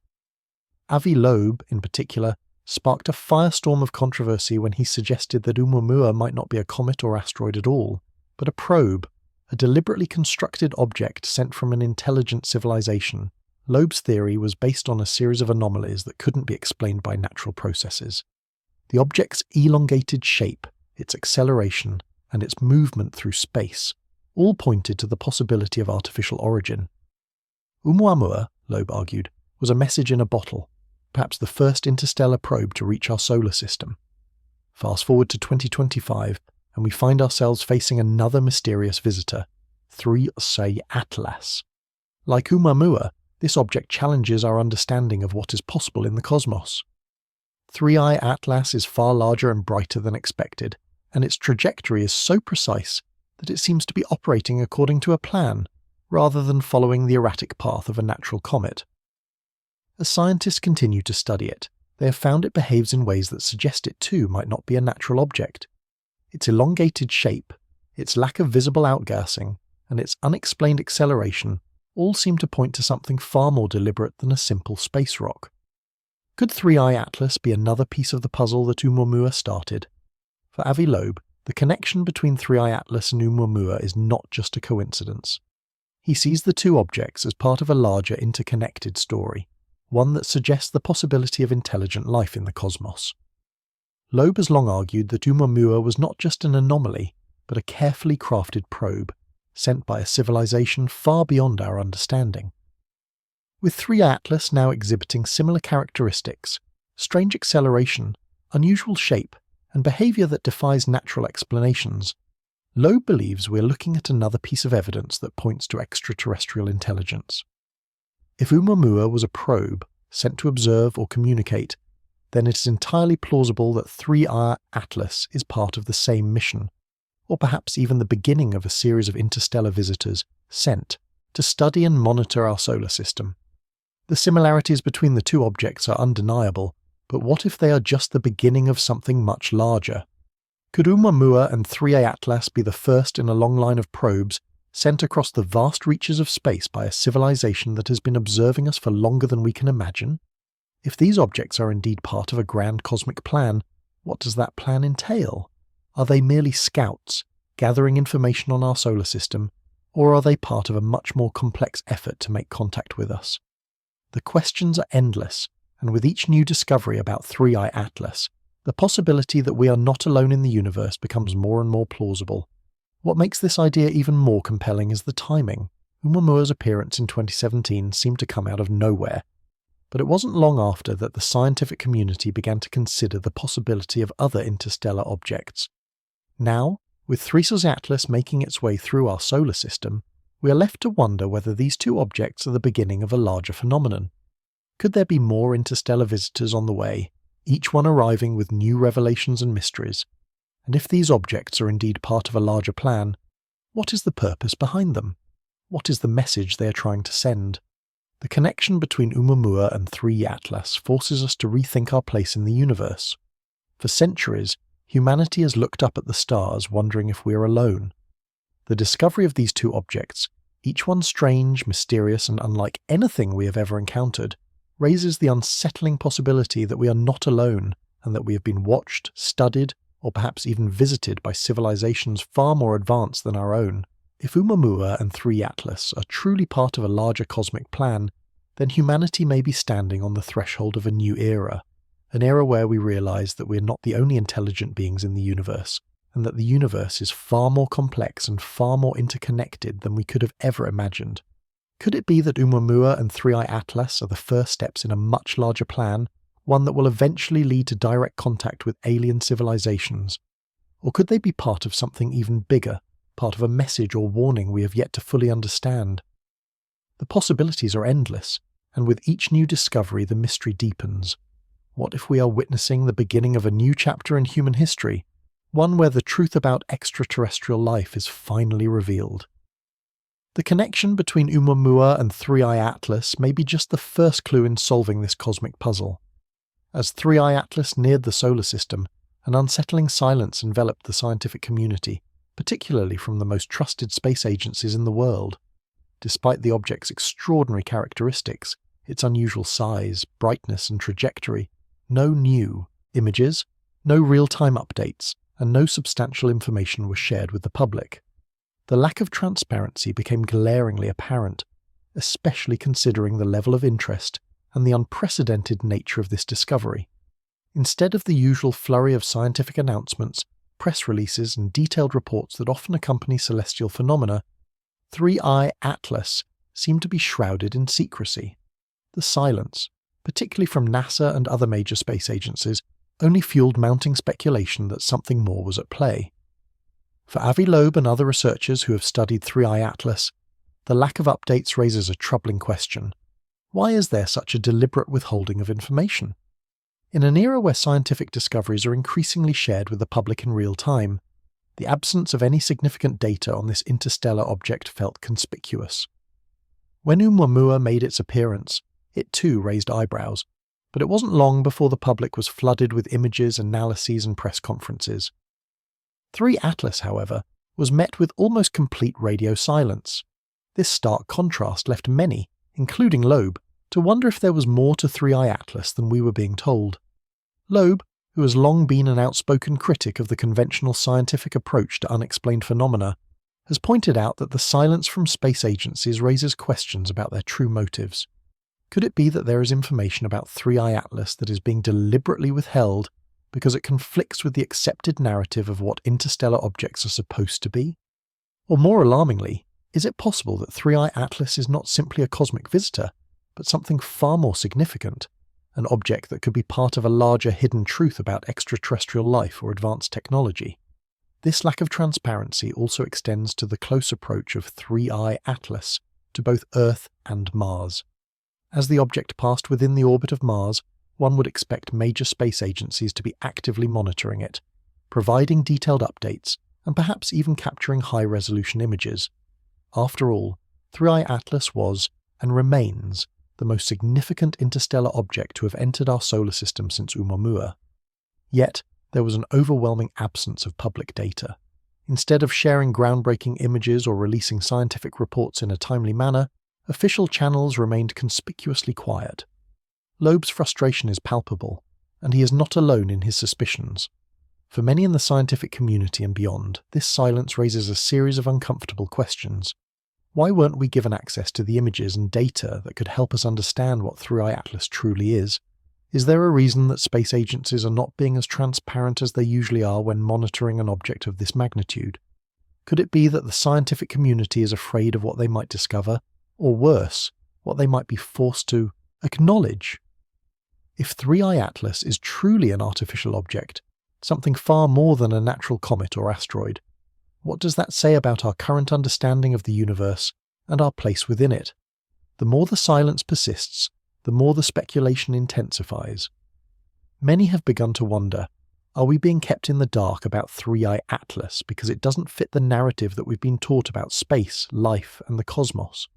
Speaker 1: Avi Loeb, in particular, sparked a firestorm of controversy when he suggested that Oumuamua might not be a comet or asteroid at all, but a probe, a deliberately constructed object sent from an intelligent civilization. Loeb's theory was based on a series of anomalies that couldn't be explained by natural processes. The object's elongated shape, its acceleration, and its movement through space all pointed to the possibility of artificial origin. Oumuamua, Loeb argued, was a message in a bottle, perhaps the first interstellar probe to reach our solar system. Fast forward to 2025, and we find ourselves facing another mysterious visitor, 3I Atlas. Like Oumuamua, this object challenges our understanding of what is possible in the cosmos. 3I Atlas is far larger and brighter than expected, and its trajectory is so precise that it seems to be operating according to a plan, rather than following the erratic path of a natural comet. As scientists continue to study it, they have found it behaves in ways that suggest it too might not be a natural object. Its elongated shape, its lack of visible outgassing, and its unexplained acceleration all seem to point to something far more deliberate than a simple space rock. Could 3I Atlas be another piece of the puzzle that Oumuamua started? For Avi Loeb, the connection between 3I Atlas and Oumuamua is not just a coincidence. He sees the two objects as part of a larger interconnected story, one that suggests the possibility of intelligent life in the cosmos. Loeb has long argued that Oumuamua was not just an anomaly, but a carefully crafted probe, sent by a civilization far beyond our understanding. With 3I Atlas now exhibiting similar characteristics, strange acceleration, unusual shape, and behavior that defies natural explanations, Loeb believes we're looking at another piece of evidence that points to extraterrestrial intelligence. If Oumuamua was a probe sent to observe or communicate, then it is entirely plausible that 3I Atlas is part of the same mission, or perhaps even the beginning of a series of interstellar visitors sent to study and monitor our solar system. The similarities between the two objects are undeniable, but what if they are just the beginning of something much larger? Could Oumuamua and 3I Atlas be the first in a long line of probes sent across the vast reaches of space by a civilization that has been observing us for longer than we can imagine? If these objects are indeed part of a grand cosmic plan, what does that plan entail? Are they merely scouts, gathering information on our solar system, or are they part of a much more complex effort to make contact with us? The questions are endless, and with each new discovery about 3I Atlas, the possibility that we are not alone in the universe becomes more and more plausible. What makes this idea even more compelling is the timing. Oumuamua's appearance in 2017 seemed to come out of nowhere, but it wasn't long after that the scientific community began to consider the possibility of other interstellar objects. Now, with 3I Atlas making its way through our solar system, we are left to wonder whether these two objects are the beginning of a larger phenomenon. Could there be more interstellar visitors on the way, each one arriving with new revelations and mysteries? And if these objects are indeed part of a larger plan, what is the purpose behind them? What is the message they are trying to send? The connection between Oumuamua and 3I Atlas forces us to rethink our place in the universe. For centuries, humanity has looked up at the stars wondering if we are alone. The discovery of these two objects, each one strange, mysterious, and unlike anything we have ever encountered, raises the unsettling possibility that we are not alone and that we have been watched, studied, or perhaps even visited by civilizations far more advanced than our own. If Oumuamua and 3I Atlas are truly part of a larger cosmic plan, then humanity may be standing on the threshold of a new era, an era where we realize that we are not the only intelligent beings in the universe, and that the universe is far more complex and far more interconnected than we could have ever imagined. Could it be that Oumuamua and 3I Atlas are the first steps in a much larger plan, one that will eventually lead to direct contact with alien civilizations? Or could they be part of something even bigger, part of a message or warning we have yet to fully understand? The possibilities are endless, and with each new discovery the mystery deepens. What if we are witnessing the beginning of a new chapter in human history, one where the truth about extraterrestrial life is finally revealed? The connection between Oumuamua and 3I Atlas may be just the first clue in solving this cosmic puzzle. As 3I Atlas neared the solar system, an unsettling silence enveloped the scientific community, particularly from the most trusted space agencies in the world. Despite the object's extraordinary characteristics, its unusual size, brightness, and trajectory, no new images, no real-time updates, and no substantial information was shared with the public. The lack of transparency became glaringly apparent, especially considering the level of interest and the unprecedented nature of this discovery. Instead of the usual flurry of scientific announcements, press releases, and detailed reports that often accompany celestial phenomena, 3i Atlas seemed to be shrouded in secrecy. The silence, particularly from NASA and other major space agencies, only fueled mounting speculation that something more was at play. For Avi Loeb and other researchers who have studied 3i Atlas, the lack of updates raises a troubling question. Why is there such a deliberate withholding of information? In an era where scientific discoveries are increasingly shared with the public in real time, the absence of any significant data on this interstellar object felt conspicuous. When Oumuamua made its appearance, it too raised eyebrows, but it wasn't long before the public was flooded with images, analyses, and press conferences. 3 Atlas, however, was met with almost complete radio silence. This stark contrast left many, including Loeb, to wonder if there was more to 3i Atlas than we were being told. Loeb, who has long been an outspoken critic of the conventional scientific approach to unexplained phenomena, has pointed out that the silence from space agencies raises questions about their true motives. Could it be that there is information about 3i Atlas that is being deliberately withheld because it conflicts with the accepted narrative of what interstellar objects are supposed to be? Or more alarmingly, is it possible that 3i Atlas is not simply a cosmic visitor, but something far more significant, an object that could be part of a larger hidden truth about extraterrestrial life or advanced technology? This lack of transparency also extends to the close approach of 3i Atlas to both Earth and Mars. As the object passed within the orbit of Mars, one would expect major space agencies to be actively monitoring it, providing detailed updates, and perhaps even capturing high-resolution images. After all, 3i Atlas was, and remains, the most significant interstellar object to have entered our solar system since Oumuamua. Yet, there was an overwhelming absence of public data. Instead of sharing groundbreaking images or releasing scientific reports in a timely manner, official channels remained conspicuously quiet. Loeb's frustration is palpable, and he is not alone in his suspicions. For many in the scientific community and beyond, this silence raises a series of uncomfortable questions. Why weren't we given access to the images and data that could help us understand what 3i Atlas truly is? Is there a reason that space agencies are not being as transparent as they usually are when monitoring an object of this magnitude? Could it be that the scientific community is afraid of what they might discover, or worse, what they might be forced to acknowledge? If 3i Atlas is truly an artificial object, something far more than a natural comet or asteroid, what does that say about our current understanding of the universe and our place within it? The more the silence persists, the more the speculation intensifies. Many have begun to wonder, are we being kept in the dark about 3i Atlas because it doesn't fit the narrative that we've been taught about space, life, and the cosmos?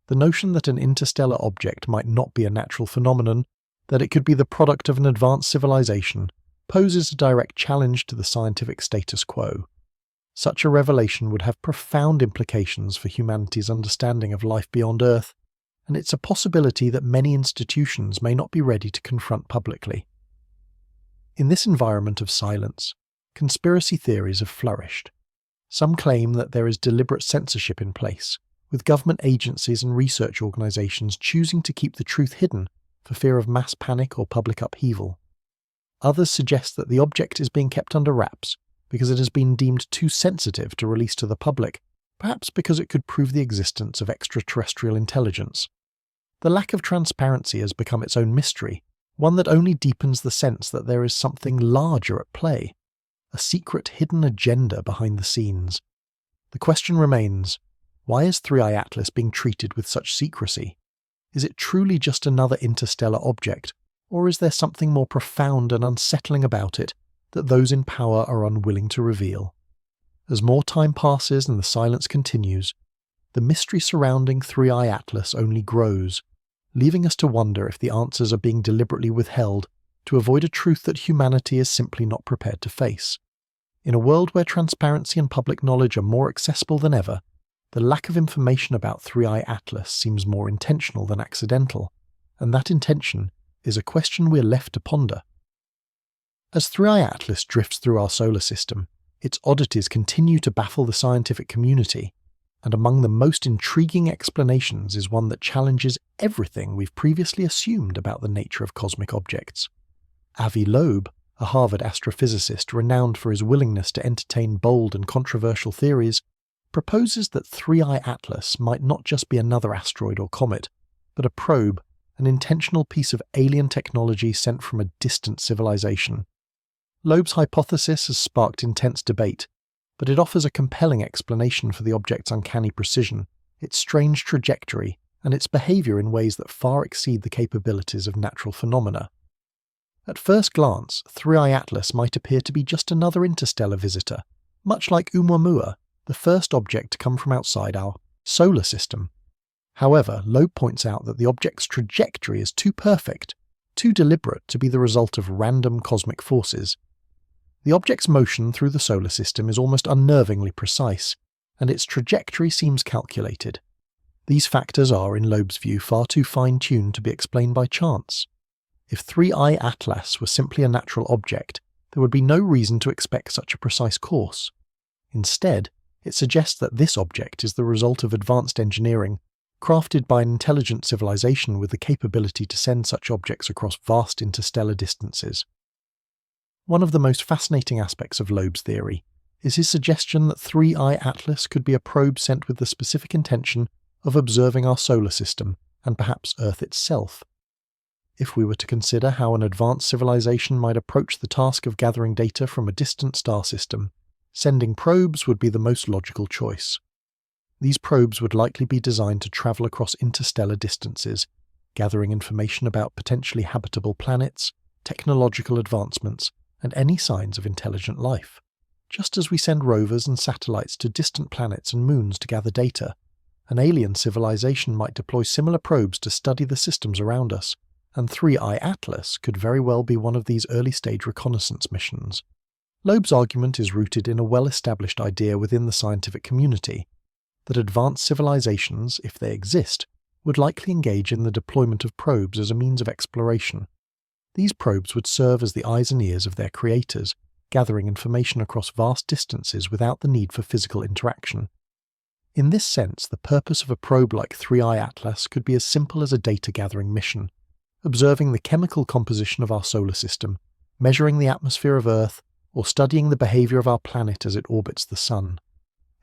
Speaker 1: The notion that an interstellar object might not be a natural phenomenon, that it could be the product of an advanced civilization, poses a direct challenge to the scientific status quo. Such a revelation would have profound implications for humanity's understanding of life beyond Earth, and it's a possibility that many institutions may not be ready to confront publicly. In this environment of silence, conspiracy theories have flourished. Some claim that there is deliberate censorship in place, with government agencies and research organizations choosing to keep the truth hidden for fear of mass panic or public upheaval. Others suggest that the object is being kept under wraps because it has been deemed too sensitive to release to the public, perhaps because it could prove the existence of extraterrestrial intelligence. The lack of transparency has become its own mystery, one that only deepens the sense that there is something larger at play, a secret hidden agenda behind the scenes. The question remains, why is 3i Atlas being treated with such secrecy? Is it truly just another interstellar object, or is there something more profound and unsettling about it that those in power are unwilling to reveal? As more time passes and the silence continues, the mystery surrounding 3i Atlas only grows, leaving us to wonder if the answers are being deliberately withheld to avoid a truth that humanity is simply not prepared to face. In a world where transparency and public knowledge are more accessible than ever, the lack of information about 3i Atlas seems more intentional than accidental, and that intention is a question we're left to ponder. As 3i Atlas drifts through our solar system, its oddities continue to baffle the scientific community, and among the most intriguing explanations is one that challenges everything we've previously assumed about the nature of cosmic objects. Avi Loeb, a Harvard astrophysicist renowned for his willingness to entertain bold and controversial theories, proposes that 3I Atlas might not just be another asteroid or comet, but a probe, an intentional piece of alien technology sent from a distant civilization. Loeb's hypothesis has sparked intense debate, but it offers a compelling explanation for the object's uncanny precision, its strange trajectory, and its behavior in ways that far exceed the capabilities of natural phenomena. At first glance, 3I Atlas might appear to be just another interstellar visitor, much like Oumuamua, the first object to come from outside our solar system. However, Loeb points out that the object's trajectory is too perfect, too deliberate to be the result of random cosmic forces. The object's motion through the solar system is almost unnervingly precise, and its trajectory seems calculated. These factors are, in Loeb's view, far too fine-tuned to be explained by chance. If 3I Atlas were simply a natural object, there would be no reason to expect such a precise course. Instead, it suggests that this object is the result of advanced engineering, crafted by an intelligent civilization with the capability to send such objects across vast interstellar distances. One of the most fascinating aspects of Loeb's theory is his suggestion that 3I Atlas could be a probe sent with the specific intention of observing our solar system and perhaps Earth itself. If we were to consider how an advanced civilization might approach the task of gathering data from a distant star system, sending probes would be the most logical choice. These probes would likely be designed to travel across interstellar distances, gathering information about potentially habitable planets, technological advancements, and any signs of intelligent life. Just as we send rovers and satellites to distant planets and moons to gather data, an alien civilization might deploy similar probes to study the systems around us, and 3I Atlas could very well be one of these early-stage reconnaissance missions. Loeb's argument is rooted in a well-established idea within the scientific community, that advanced civilizations, if they exist, would likely engage in the deployment of probes as a means of exploration. These probes would serve as the eyes and ears of their creators, gathering information across vast distances without the need for physical interaction. In this sense, the purpose of a probe like 3I Atlas could be as simple as a data-gathering mission, observing the chemical composition of our solar system, measuring the atmosphere of Earth, or studying the behavior of our planet as it orbits the Sun.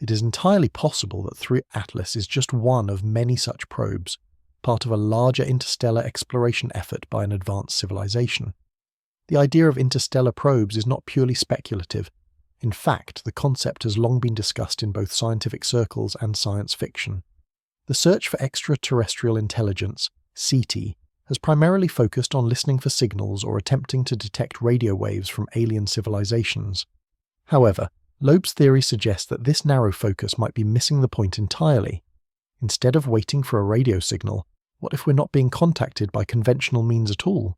Speaker 1: It is entirely possible that 3I Atlas is just one of many such probes, part of a larger interstellar exploration effort by an advanced civilization. The idea of interstellar probes is not purely speculative. In fact, the concept has long been discussed in both scientific circles and science fiction. The search for extraterrestrial intelligence, SETI, has primarily focused on listening for signals or attempting to detect radio waves from alien civilizations. However, Loeb's theory suggests that this narrow focus might be missing the point entirely. Instead of waiting for a radio signal, what if we're not being contacted by conventional means at all?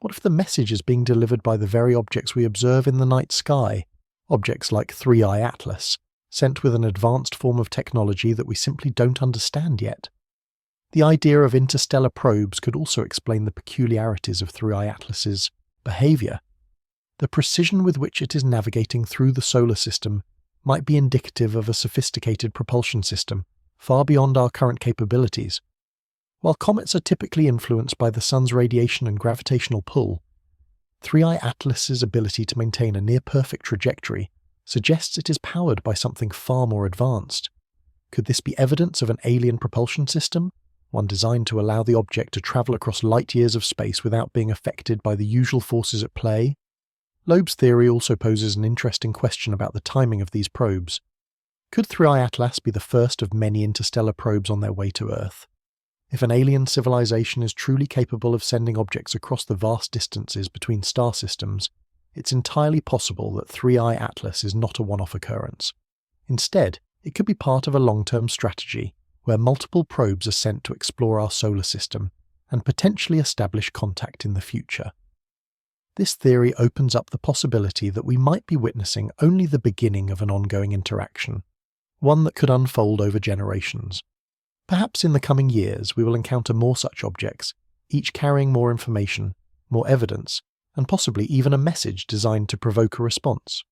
Speaker 1: What if the message is being delivered by the very objects we observe in the night sky, objects like 3I Atlas, sent with an advanced form of technology that we simply don't understand yet? The idea of interstellar probes could also explain the peculiarities of 3I Atlas's behavior. The precision with which it is navigating through the solar system might be indicative of a sophisticated propulsion system, far beyond our current capabilities. While comets are typically influenced by the sun's radiation and gravitational pull, 3I Atlas's ability to maintain a near-perfect trajectory suggests it is powered by something far more advanced. Could this be evidence of an alien propulsion system, one designed to allow the object to travel across light years of space without being affected by the usual forces at play? Loeb's theory also poses an interesting question about the timing of these probes. Could 3I Atlas be the first of many interstellar probes on their way to Earth? If an alien civilization is truly capable of sending objects across the vast distances between star systems, it's entirely possible that 3I Atlas is not a one-off occurrence. Instead, it could be part of a long-term strategy, where multiple probes are sent to explore our solar system and potentially establish contact in the future. This theory opens up the possibility that we might be witnessing only the beginning of an ongoing interaction, one that could unfold over generations. Perhaps in the coming years we will encounter more such objects, each carrying more information, more evidence, and possibly even a message designed to provoke a response.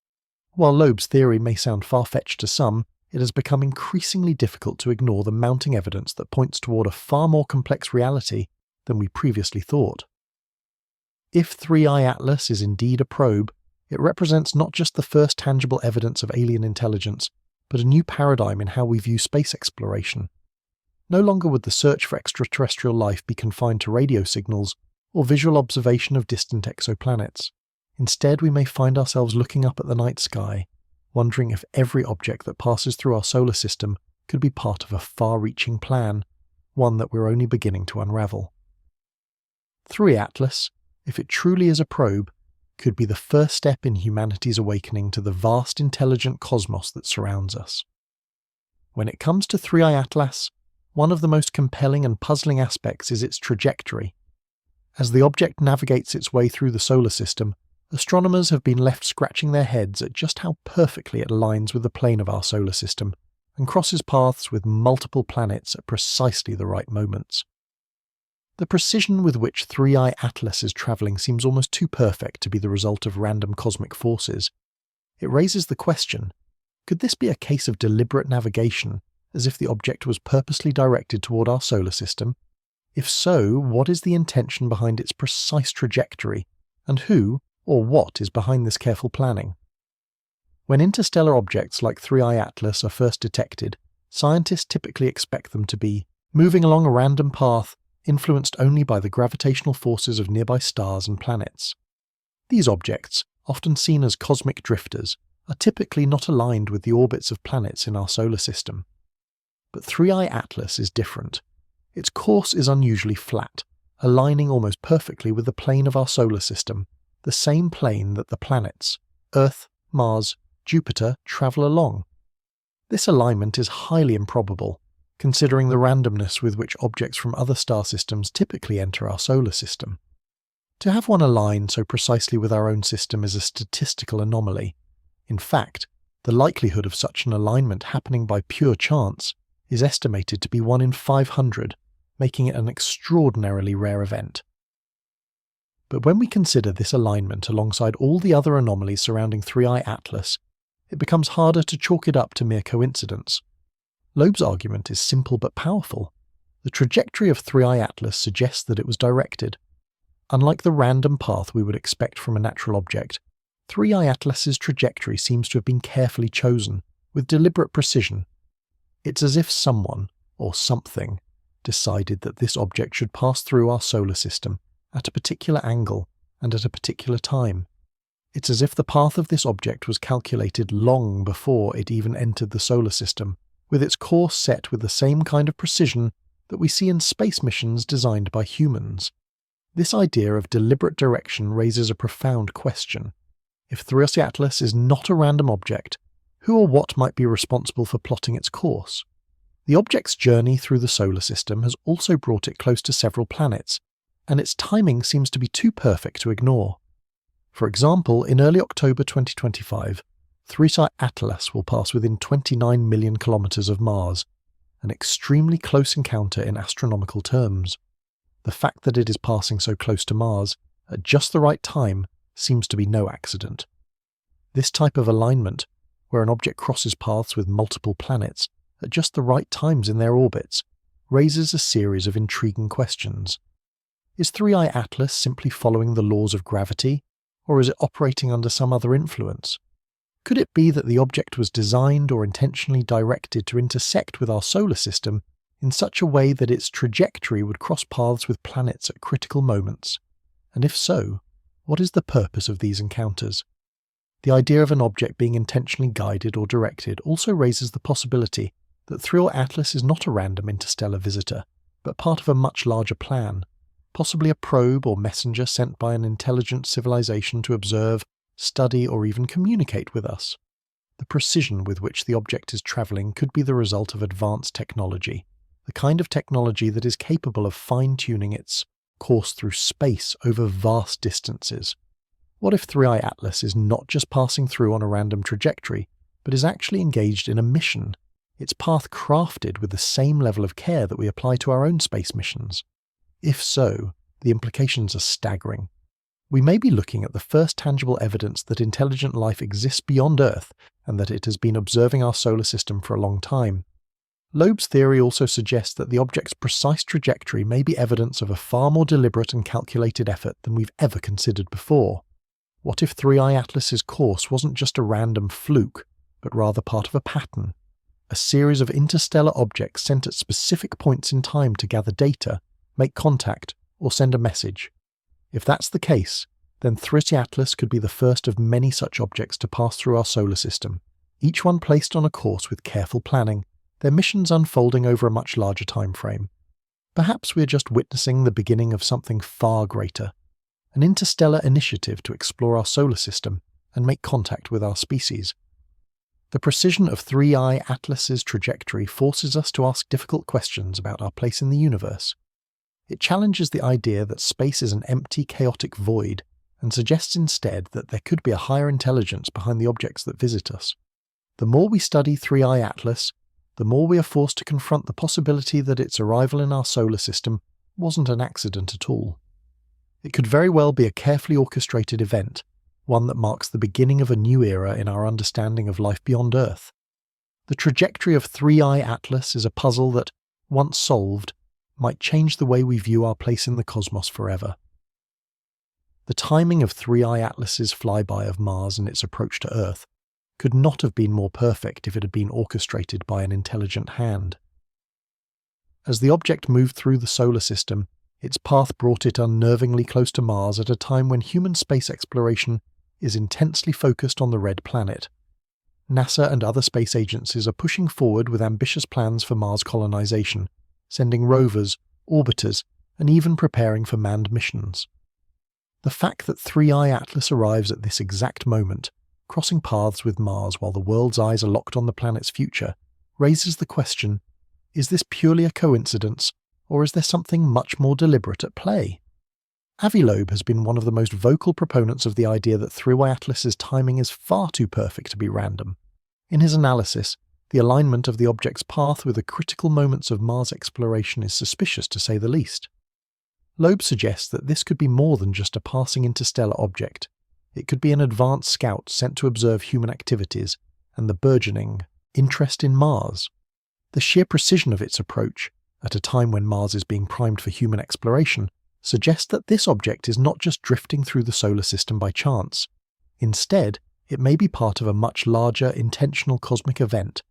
Speaker 1: While Loeb's theory may sound far-fetched to some, it has become increasingly difficult to ignore the mounting evidence that points toward a far more complex reality than we previously thought. If 3i Atlas is indeed a probe, it represents not just the first tangible evidence of alien intelligence, but a new paradigm in how we view space exploration. No longer would the search for extraterrestrial life be confined to radio signals or visual observation of distant exoplanets. Instead, we may find ourselves looking up at the night sky, wondering if every object that passes through our solar system could be part of a far-reaching plan, one that we're only beginning to unravel. 3 Atlas, if it truly is a probe, could be the first step in humanity's awakening to the vast intelligent cosmos that surrounds us. When it comes to 3i Atlas, one of the most compelling and puzzling aspects is its trajectory. As the object navigates its way through the solar system, astronomers have been left scratching their heads at just how perfectly it aligns with the plane of our solar system and crosses paths with multiple planets at precisely the right moments. The precision with which 3i Atlas is travelling seems almost too perfect to be the result of random cosmic forces. It raises the question, could this be a case of deliberate navigation, as if the object was purposely directed toward our solar system? If so, what is the intention behind its precise trajectory, and who or what is behind this careful planning? When interstellar objects like 3i Atlas are first detected, scientists typically expect them to be moving along a random path influenced only by the gravitational forces of nearby stars and planets. These objects, often seen as cosmic drifters, are typically not aligned with the orbits of planets in our solar system. But 3i Atlas is different. Its course is unusually flat, aligning almost perfectly with the plane of our solar system, the same plane that the planets, Earth, Mars, Jupiter, travel along. This alignment is highly improbable, considering the randomness with which objects from other star systems typically enter our solar system. To have one align so precisely with our own system is a statistical anomaly. In fact, the likelihood of such an alignment happening by pure chance is estimated to be 1 in 500, making it an extraordinarily rare event. But when we consider this alignment alongside all the other anomalies surrounding 3i Atlas, it becomes harder to chalk it up to mere coincidence. Loeb's argument is simple but powerful. The trajectory of 3i Atlas suggests that it was directed. Unlike the random path we would expect from a natural object, 3i Atlas's trajectory seems to have been carefully chosen, with deliberate precision. It's as if someone, or something, decided that this object should pass through our solar system at a particular angle and at a particular time. It's as if the path of this object was calculated long before it even entered the solar system, with its course set with the same kind of precision that we see in space missions designed by humans. This idea of deliberate direction raises a profound question. If 3i Atlas is not a random object, who or what might be responsible for plotting its course? The object's journey through the solar system has also brought it close to several planets, and its timing seems to be too perfect to ignore. For example, in early October 2025, 3i Atlas will pass within 29 million kilometers of Mars, an extremely close encounter in astronomical terms. The fact that it is passing so close to Mars at just the right time seems to be no accident. This type of alignment, where an object crosses paths with multiple planets at just the right times in their orbits, raises a series of intriguing questions. Is 3i Atlas simply following the laws of gravity, or is it operating under some other influence? Could it be that the object was designed or intentionally directed to intersect with our solar system in such a way that its trajectory would cross paths with planets at critical moments? And if so, what is the purpose of these encounters? The idea of an object being intentionally guided or directed also raises the possibility that 3i Atlas is not a random interstellar visitor, but part of a much larger plan, possibly a probe or messenger sent by an intelligent civilization to observe, study, or even communicate with us. The precision with which the object is travelling could be the result of advanced technology, the kind of technology that is capable of fine-tuning its course through space over vast distances. What if 3i Atlas is not just passing through on a random trajectory, but is actually engaged in a mission, its path crafted with the same level of care that we apply to our own space missions? If so, the implications are staggering. We may be looking at the first tangible evidence that intelligent life exists beyond Earth and that it has been observing our solar system for a long time. Loeb's theory also suggests that the object's precise trajectory may be evidence of a far more deliberate and calculated effort than we've ever considered before. What if 3i Atlas's course wasn't just a random fluke, but rather part of a pattern? A series of interstellar objects sent at specific points in time to gather data, make contact, or send a message. If that's the case, then 3i Atlas could be the first of many such objects to pass through our solar system, each one placed on a course with careful planning, their missions unfolding over a much larger time frame. Perhaps we're just witnessing the beginning of something far greater, an interstellar initiative to explore our solar system and make contact with our species. The precision of 3i Atlas's trajectory forces us to ask difficult questions about our place in the universe. It challenges the idea that space is an empty, chaotic void, and suggests instead that there could be a higher intelligence behind the objects that visit us. The more we study 3i Atlas, the more we are forced to confront the possibility that its arrival in our solar system wasn't an accident at all. It could very well be a carefully orchestrated event, one that marks the beginning of a new era in our understanding of life beyond Earth. The trajectory of 3i Atlas is a puzzle that, once solved, might change the way we view our place in the cosmos forever. The timing of 3i Atlas's flyby of Mars and its approach to Earth could not have been more perfect if it had been orchestrated by an intelligent hand. As the object moved through the solar system, its path brought it unnervingly close to Mars at a time when human space exploration is intensely focused on the red planet. NASA and other space agencies are pushing forward with ambitious plans for Mars colonization, sending rovers, orbiters, and even preparing for manned missions. The fact that 3i Atlas arrives at this exact moment, crossing paths with Mars while the world's eyes are locked on the planet's future, raises the question, is this purely a coincidence, or is there something much more deliberate at play? Avi Loeb has been one of the most vocal proponents of the idea that 3i Atlas's timing is far too perfect to be random. In his analysis, the alignment of the object's path with the critical moments of Mars exploration is suspicious to say the least. Loeb suggests that this could be more than just a passing interstellar object. It could be an advanced scout sent to observe human activities and the burgeoning interest in Mars. The sheer precision of its approach, at a time when Mars is being primed for human exploration, suggests that this object is not just drifting through the solar system by chance. Instead, it may be part of a much larger, intentional cosmic event.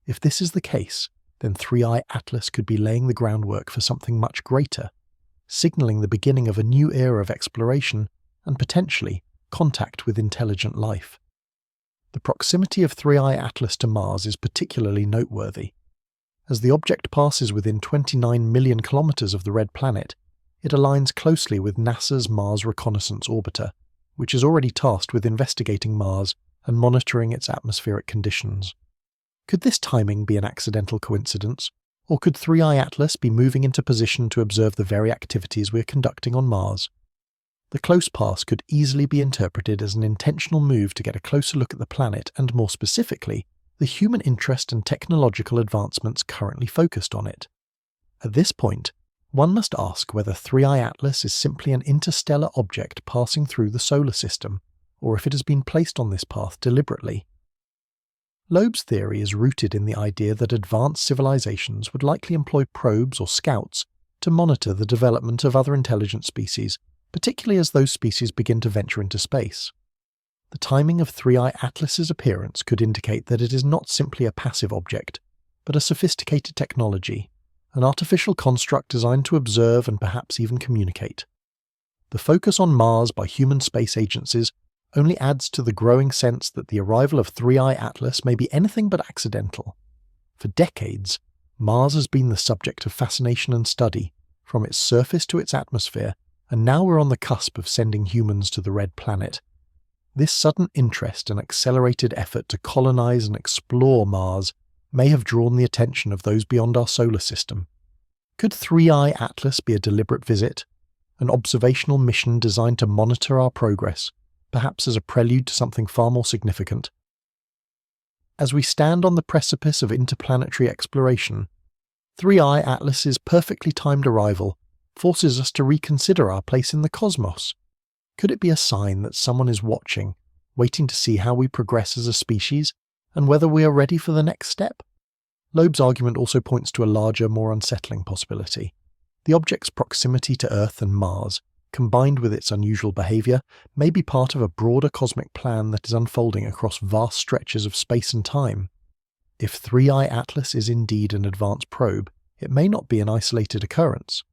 Speaker 1: If this is the case, then 3i Atlas could be laying the groundwork for something much greater, signalling the beginning of a new era of exploration and potentially contact with intelligent life. The proximity of 3i Atlas to Mars is particularly noteworthy. As the object passes within 29 million kilometers of the red planet, it aligns closely with NASA's Mars Reconnaissance Orbiter, which is already tasked with investigating Mars and monitoring its atmospheric conditions. Could this timing be an accidental coincidence, or could 3i Atlas be moving into position to observe the very activities we're conducting on Mars? The close pass could easily be interpreted as an intentional move to get a closer look at the planet and, more specifically, the human interest and technological advancements currently focused on it. At this point, one must ask whether 3i Atlas is simply an interstellar object passing through the solar system, or if it has been placed on this path deliberately. Loeb's theory is rooted in the idea that advanced civilizations would likely employ probes or scouts to monitor the development of other intelligent species, particularly as those species begin to venture into space. The timing of 3i Atlas's appearance could indicate that it is not simply a passive object, but a sophisticated technology, an artificial construct designed to observe and perhaps even communicate. The focus on Mars by human space agencies only adds to the growing sense that the arrival of 3i Atlas may be anything but accidental. For decades, Mars has been the subject of fascination and study, from its surface to its atmosphere, and now we're on the cusp of sending humans to the red planet. This sudden interest and accelerated effort to colonize and explore Mars may have drawn the attention of those beyond our solar system. Could 3i Atlas be a deliberate visit, an observational mission designed to monitor our progress, perhaps as a prelude to something far more significant? As we stand on the precipice of interplanetary exploration, 3i Atlas's perfectly timed arrival forces us to reconsider our place in the cosmos. Could it be a sign that someone is watching, waiting to see how we progress as a species, and whether we are ready for the next step? Loeb's argument also points to a larger, more unsettling possibility. The object's proximity to Earth and Mars, combined with its unusual behaviour, may be part of a broader cosmic plan that is unfolding across vast stretches of space and time. If 3i Atlas is indeed an advanced probe, it may not be an isolated occurrence.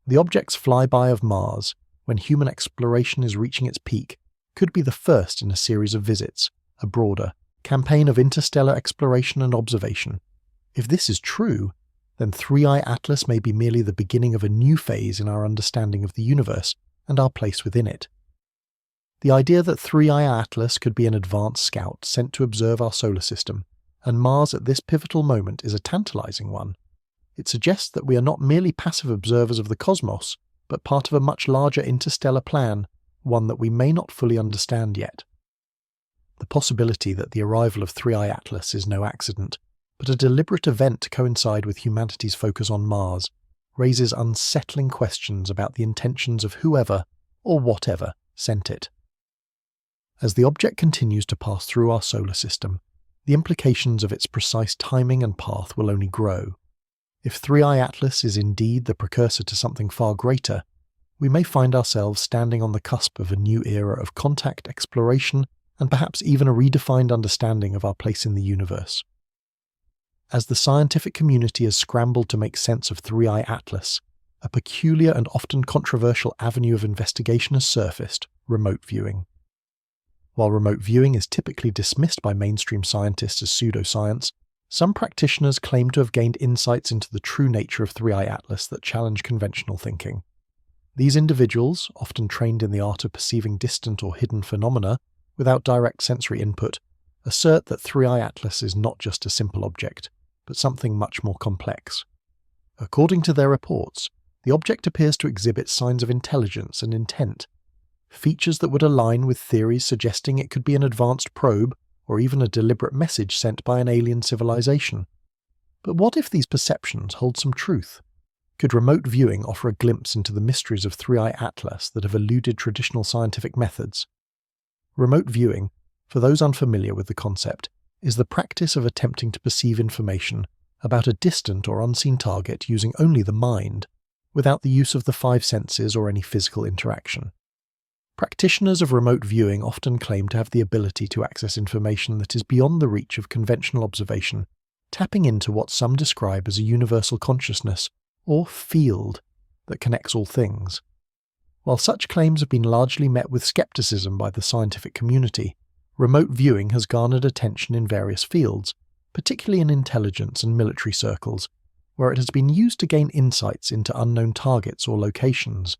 Speaker 1: The object's flyby of Mars, when human exploration is reaching its peak, could be the first in a series of visits, a broader campaign of interstellar exploration and observation. If this is true, then 3i Atlas may be merely the beginning of a new phase in our understanding of the universe and our place within it. The idea that 3i Atlas could be an advanced scout sent to observe our solar system, and Mars at this pivotal moment, is a tantalizing one. It suggests that we are not merely passive observers of the cosmos, but part of a much larger interstellar plan, one that we may not fully understand yet. The possibility that the arrival of 3i Atlas is no accident, but a deliberate event to coincide with humanity's focus on Mars, raises unsettling questions about the intentions of whoever, or whatever, sent it. As the object continues to pass through our solar system, the implications of its precise timing and path will only grow. If 3i Atlas is indeed the precursor to something far greater, we may find ourselves standing on the cusp of a new era of contact, exploration, and perhaps even a redefined understanding of our place in the universe. As the scientific community has scrambled to make sense of 3i Atlas, a peculiar and often controversial avenue of investigation has surfaced: remote viewing. While remote viewing is typically dismissed by mainstream scientists as pseudoscience, some practitioners claim to have gained insights into the true nature of 3i Atlas that challenge conventional thinking. These individuals, often trained in the art of perceiving distant or hidden phenomena without direct sensory input, assert that 3i Atlas is not just a simple object, but something much more complex. According to their reports, the object appears to exhibit signs of intelligence and intent, features that would align with theories suggesting it could be an advanced probe or even a deliberate message sent by an alien civilization. But what if these perceptions hold some truth? Could remote viewing offer a glimpse into the mysteries of 3i Atlas that have eluded traditional scientific methods? Remote viewing, for those unfamiliar with the concept, is the practice of attempting to perceive information about a distant or unseen target using only the mind, without the use of the five senses or any physical interaction. Practitioners of remote viewing often claim to have the ability to access information that is beyond the reach of conventional observation, tapping into what some describe as a universal consciousness, or field, that connects all things. While such claims have been largely met with skepticism by the scientific community, remote viewing has garnered attention in various fields, particularly in intelligence and military circles, where it has been used to gain insights into unknown targets or locations.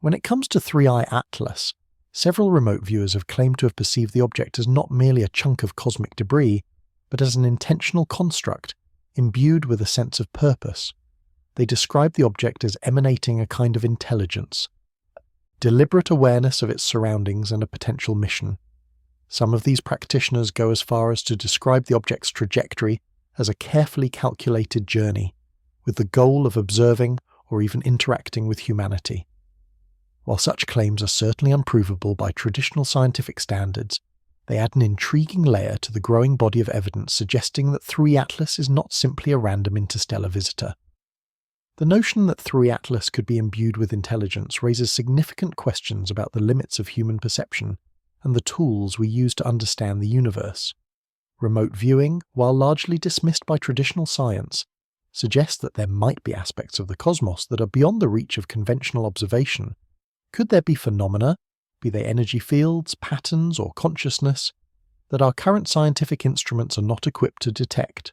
Speaker 1: When it comes to 3i Atlas, several remote viewers have claimed to have perceived the object as not merely a chunk of cosmic debris, but as an intentional construct, imbued with a sense of purpose. They describe the object as emanating a kind of intelligence, deliberate awareness of its surroundings and a potential mission. Some of these practitioners go as far as to describe the object's trajectory as a carefully calculated journey, with the goal of observing or even interacting with humanity. While such claims are certainly unprovable by traditional scientific standards, they add an intriguing layer to the growing body of evidence suggesting that 3 Atlas is not simply a random interstellar visitor. The notion that 3 Atlas could be imbued with intelligence raises significant questions about the limits of human perception and the tools we use to understand the universe. Remote viewing, while largely dismissed by traditional science, suggests that there might be aspects of the cosmos that are beyond the reach of conventional observation. Could there be phenomena, be they energy fields, patterns, or consciousness, that our current scientific instruments are not equipped to detect?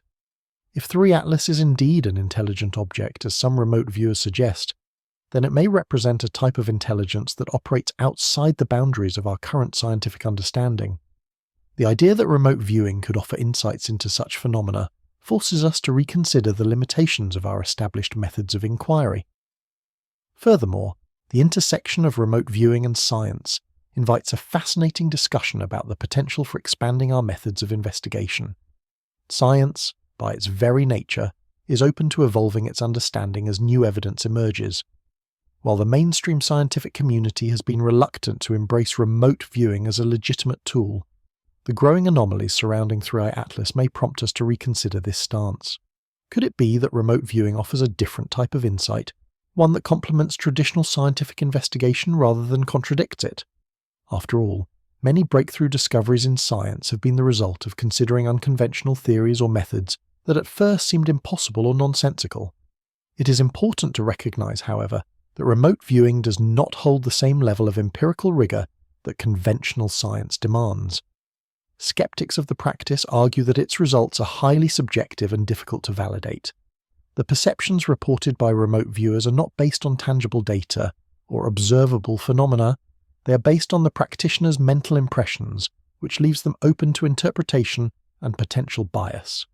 Speaker 1: If 3 Atlas is indeed an intelligent object, as some remote viewers suggest, then it may represent a type of intelligence that operates outside the boundaries of our current scientific understanding. The idea that remote viewing could offer insights into such phenomena forces us to reconsider the limitations of our established methods of inquiry. Furthermore, the intersection of remote viewing and science invites a fascinating discussion about the potential for expanding our methods of investigation. Science, by its very nature, is open to evolving its understanding as new evidence emerges. While the mainstream scientific community has been reluctant to embrace remote viewing as a legitimate tool, the growing anomalies surrounding 3i Atlas may prompt us to reconsider this stance. Could it be that remote viewing offers a different type of insight, one that complements traditional scientific investigation rather than contradicts it? After all, many breakthrough discoveries in science have been the result of considering unconventional theories or methods that at first seemed impossible or nonsensical. It is important to recognize, however, that remote viewing does not hold the same level of empirical rigor that conventional science demands. Skeptics of the practice argue that its results are highly subjective and difficult to validate. The perceptions reported by remote viewers are not based on tangible data or observable phenomena. They are based on the practitioner's mental impressions, which leaves them open to interpretation and potential bias.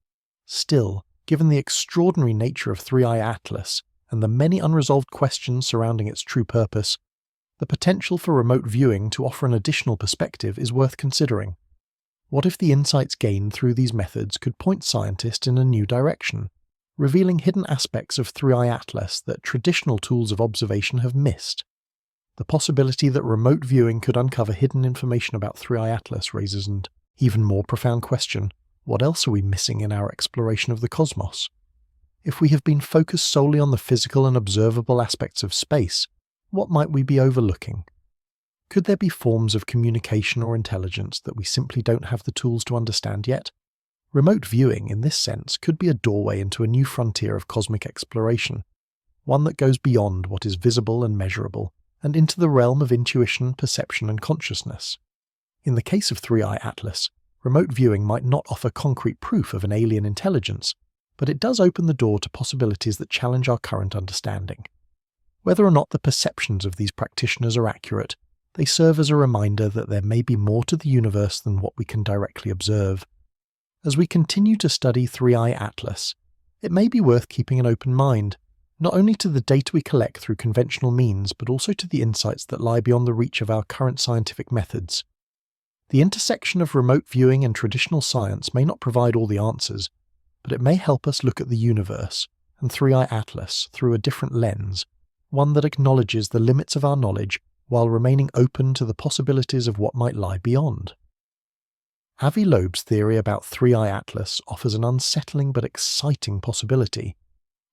Speaker 1: Still, given the extraordinary nature of 3i Atlas and the many unresolved questions surrounding its true purpose, the potential for remote viewing to offer an additional perspective is worth considering. What if the insights gained through these methods could point scientists in a new direction, revealing hidden aspects of 3i Atlas that traditional tools of observation have missed? The possibility that remote viewing could uncover hidden information about 3i Atlas raises an even more profound question: what else are we missing in our exploration of the cosmos? If we have been focused solely on the physical and observable aspects of space, what might we be overlooking? Could there be forms of communication or intelligence that we simply don't have the tools to understand yet? Remote viewing, in this sense, could be a doorway into a new frontier of cosmic exploration, one that goes beyond what is visible and measurable, and into the realm of intuition, perception, and consciousness. In the case of 3i Atlas, remote viewing might not offer concrete proof of an alien intelligence, but it does open the door to possibilities that challenge our current understanding. Whether or not the perceptions of these practitioners are accurate, they serve as a reminder that there may be more to the universe than what we can directly observe. As we continue to study 3i Atlas, it may be worth keeping an open mind, not only to the data we collect through conventional means, but also to the insights that lie beyond the reach of our current scientific methods. The intersection of remote viewing and traditional science may not provide all the answers, but it may help us look at the universe and 3i Atlas through a different lens, one that acknowledges the limits of our knowledge while remaining open to the possibilities of what might lie beyond. Avi Loeb's theory about 3i Atlas offers an unsettling but exciting possibility,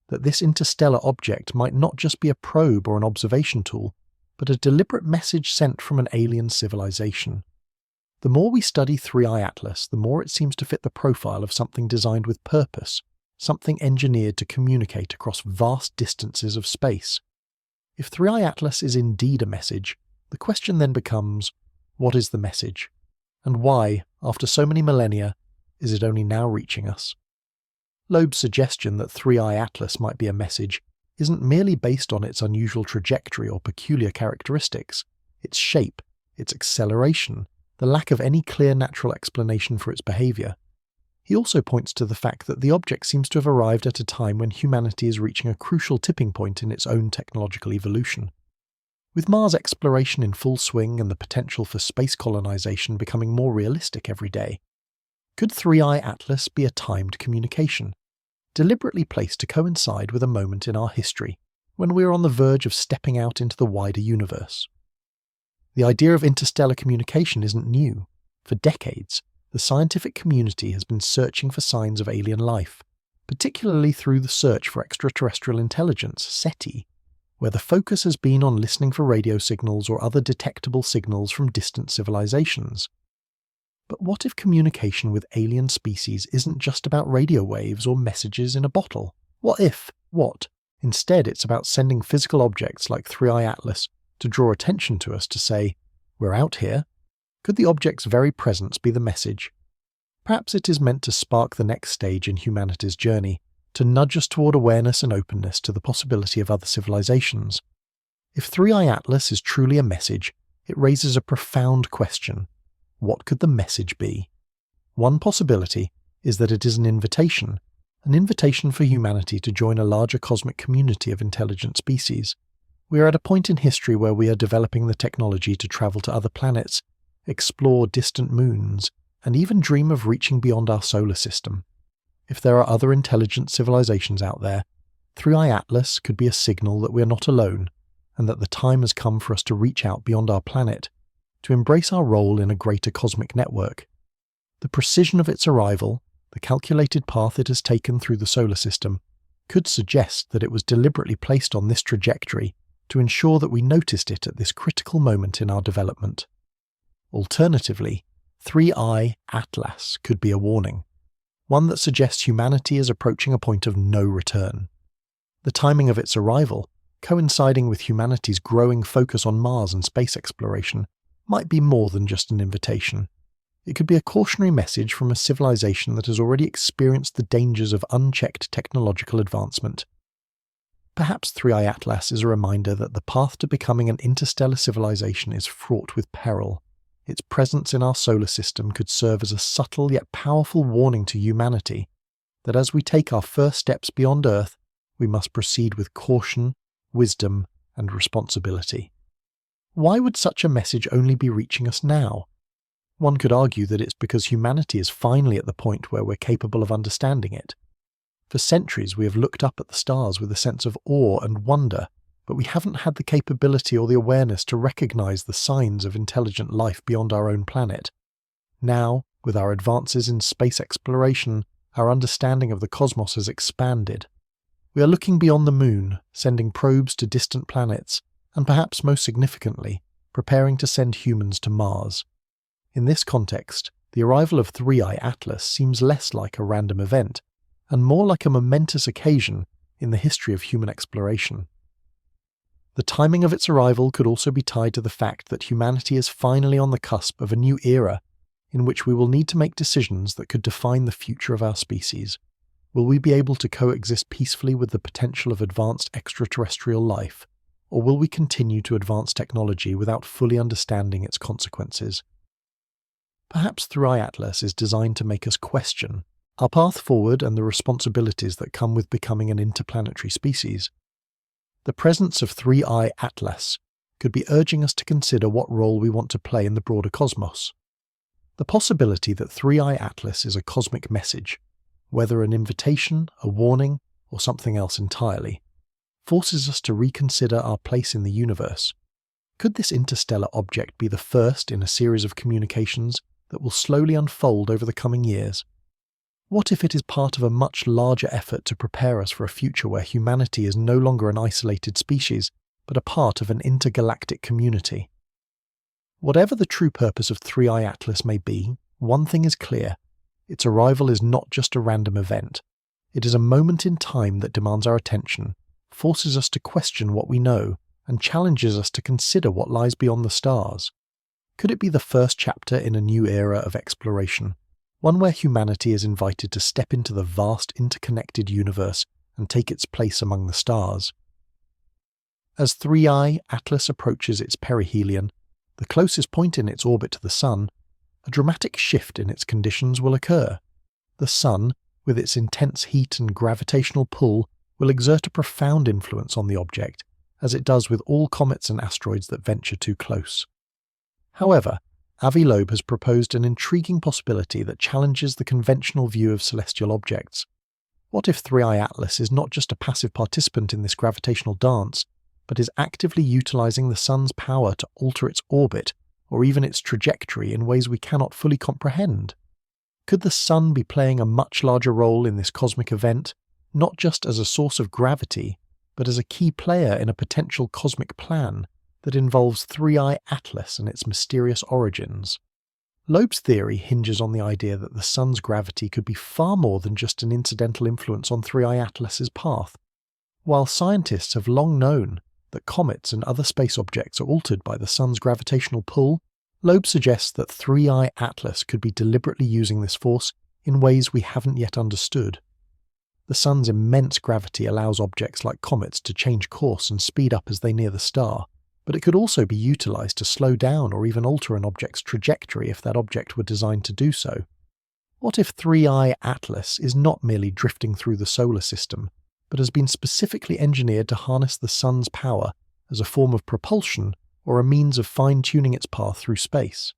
Speaker 1: that this interstellar object might not just be a probe or an observation tool, but a deliberate message sent from an alien civilization. The more we study 3i Atlas, the more it seems to fit the profile of something designed with purpose, something engineered to communicate across vast distances of space. If 3i Atlas is indeed a message, the question then becomes, what is the message? And why, after so many millennia, is it only now reaching us? Loeb's suggestion that 3i Atlas might be a message isn't merely based on its unusual trajectory or peculiar characteristics, its shape, its acceleration, the lack of any clear natural explanation for its behavior. He also points to the fact that the object seems to have arrived at a time when humanity is reaching a crucial tipping point in its own technological evolution. With Mars exploration in full swing and the potential for space colonization becoming more realistic every day, could 3i Atlas be a timed communication, deliberately placed to coincide with a moment in our history when we are on the verge of stepping out into the wider universe? The idea of interstellar communication isn't new. For decades, the scientific community has been searching for signs of alien life, particularly through the search for extraterrestrial intelligence, SETI, where the focus has been on listening for radio signals or other detectable signals from distant civilizations. But what if communication with alien species isn't just about radio waves or messages in a bottle? Instead, it's about sending physical objects like 3i Atlas to draw attention to us, to say, we're out here. Could the object's very presence be the message? Perhaps it is meant to spark the next stage in humanity's journey, to nudge us toward awareness and openness to the possibility of other civilizations. If 3i Atlas is truly a message, it raises a profound question. What could the message be? One possibility is that it is an invitation for humanity to join a larger cosmic community of intelligent species. We are at a point in history where we are developing the technology to travel to other planets, explore distant moons, and even dream of reaching beyond our solar system. If there are other intelligent civilizations out there, 3i Atlas could be a signal that we are not alone, and that the time has come for us to reach out beyond our planet, to embrace our role in a greater cosmic network. The precision of its arrival, the calculated path it has taken through the solar system, could suggest that it was deliberately placed on this trajectory to ensure that we noticed it at this critical moment in our development. Alternatively, 3I Atlas could be a warning, one that suggests humanity is approaching a point of no return. The timing of its arrival, coinciding with humanity's growing focus on Mars and space exploration, might be more than just an invitation. It could be a cautionary message from a civilization that has already experienced the dangers of unchecked technological advancement. Perhaps 3I Atlas is a reminder that the path to becoming an interstellar civilization is fraught with peril. Its presence in our solar system could serve as a subtle yet powerful warning to humanity that as we take our first steps beyond Earth, we must proceed with caution, wisdom, and responsibility. Why would such a message only be reaching us now? One could argue that it's because humanity is finally at the point where we're capable of understanding it. For centuries we have looked up at the stars with a sense of awe and wonder, but we haven't had the capability or the awareness to recognize the signs of intelligent life beyond our own planet. Now, with our advances in space exploration, our understanding of the cosmos has expanded. We are looking beyond the moon, sending probes to distant planets, and perhaps most significantly, preparing to send humans to Mars. In this context, the arrival of 3I Atlas seems less like a random event, and more like a momentous occasion in the history of human exploration. The timing of its arrival could also be tied to the fact that humanity is finally on the cusp of a new era in which we will need to make decisions that could define the future of our species. Will we be able to coexist peacefully with the potential of advanced extraterrestrial life, or will we continue to advance technology without fully understanding its consequences? Perhaps 3I Atlas is designed to make us question our path forward and the responsibilities that come with becoming an interplanetary species. The presence of 3I Atlas could be urging us to consider what role we want to play in the broader cosmos. The possibility that 3I Atlas is a cosmic message, whether an invitation, a warning, or something else entirely, forces us to reconsider our place in the universe. Could this interstellar object be the first in a series of communications that will slowly unfold over the coming years? What if it is part of a much larger effort to prepare us for a future where humanity is no longer an isolated species, but a part of an intergalactic community? Whatever the true purpose of 3I Atlas may be, one thing is clear. Its arrival is not just a random event. It is a moment in time that demands our attention, forces us to question what we know, and challenges us to consider what lies beyond the stars. Could it be the first chapter in a new era of exploration? One where humanity is invited to step into the vast interconnected universe and take its place among the stars. As 3I Atlas approaches its perihelion, the closest point in its orbit to the Sun, a dramatic shift in its conditions will occur. The Sun, with its intense heat and gravitational pull, will exert a profound influence on the object, as it does with all comets and asteroids that venture too close. However, Avi Loeb has proposed an intriguing possibility that challenges the conventional view of celestial objects. What if 3I Atlas is not just a passive participant in this gravitational dance, but is actively utilizing the Sun's power to alter its orbit, or even its trajectory in ways we cannot fully comprehend? Could the Sun be playing a much larger role in this cosmic event, not just as a source of gravity, but as a key player in a potential cosmic plan that involves 3I Atlas and its mysterious origins? Loeb's theory hinges on the idea that the Sun's gravity could be far more than just an incidental influence on 3I Atlas's path. While scientists have long known that comets and other space objects are altered by the Sun's gravitational pull, Loeb suggests that 3I Atlas could be deliberately using this force in ways we haven't yet understood. The Sun's immense gravity allows objects like comets to change course and speed up as they near the star, but it could also be utilized to slow down or even alter an object's trajectory if that object were designed to do so. What if 3I Atlas is not merely drifting through the solar system, but has been specifically engineered to harness the Sun's power as a form of propulsion or a means of fine-tuning its path through space?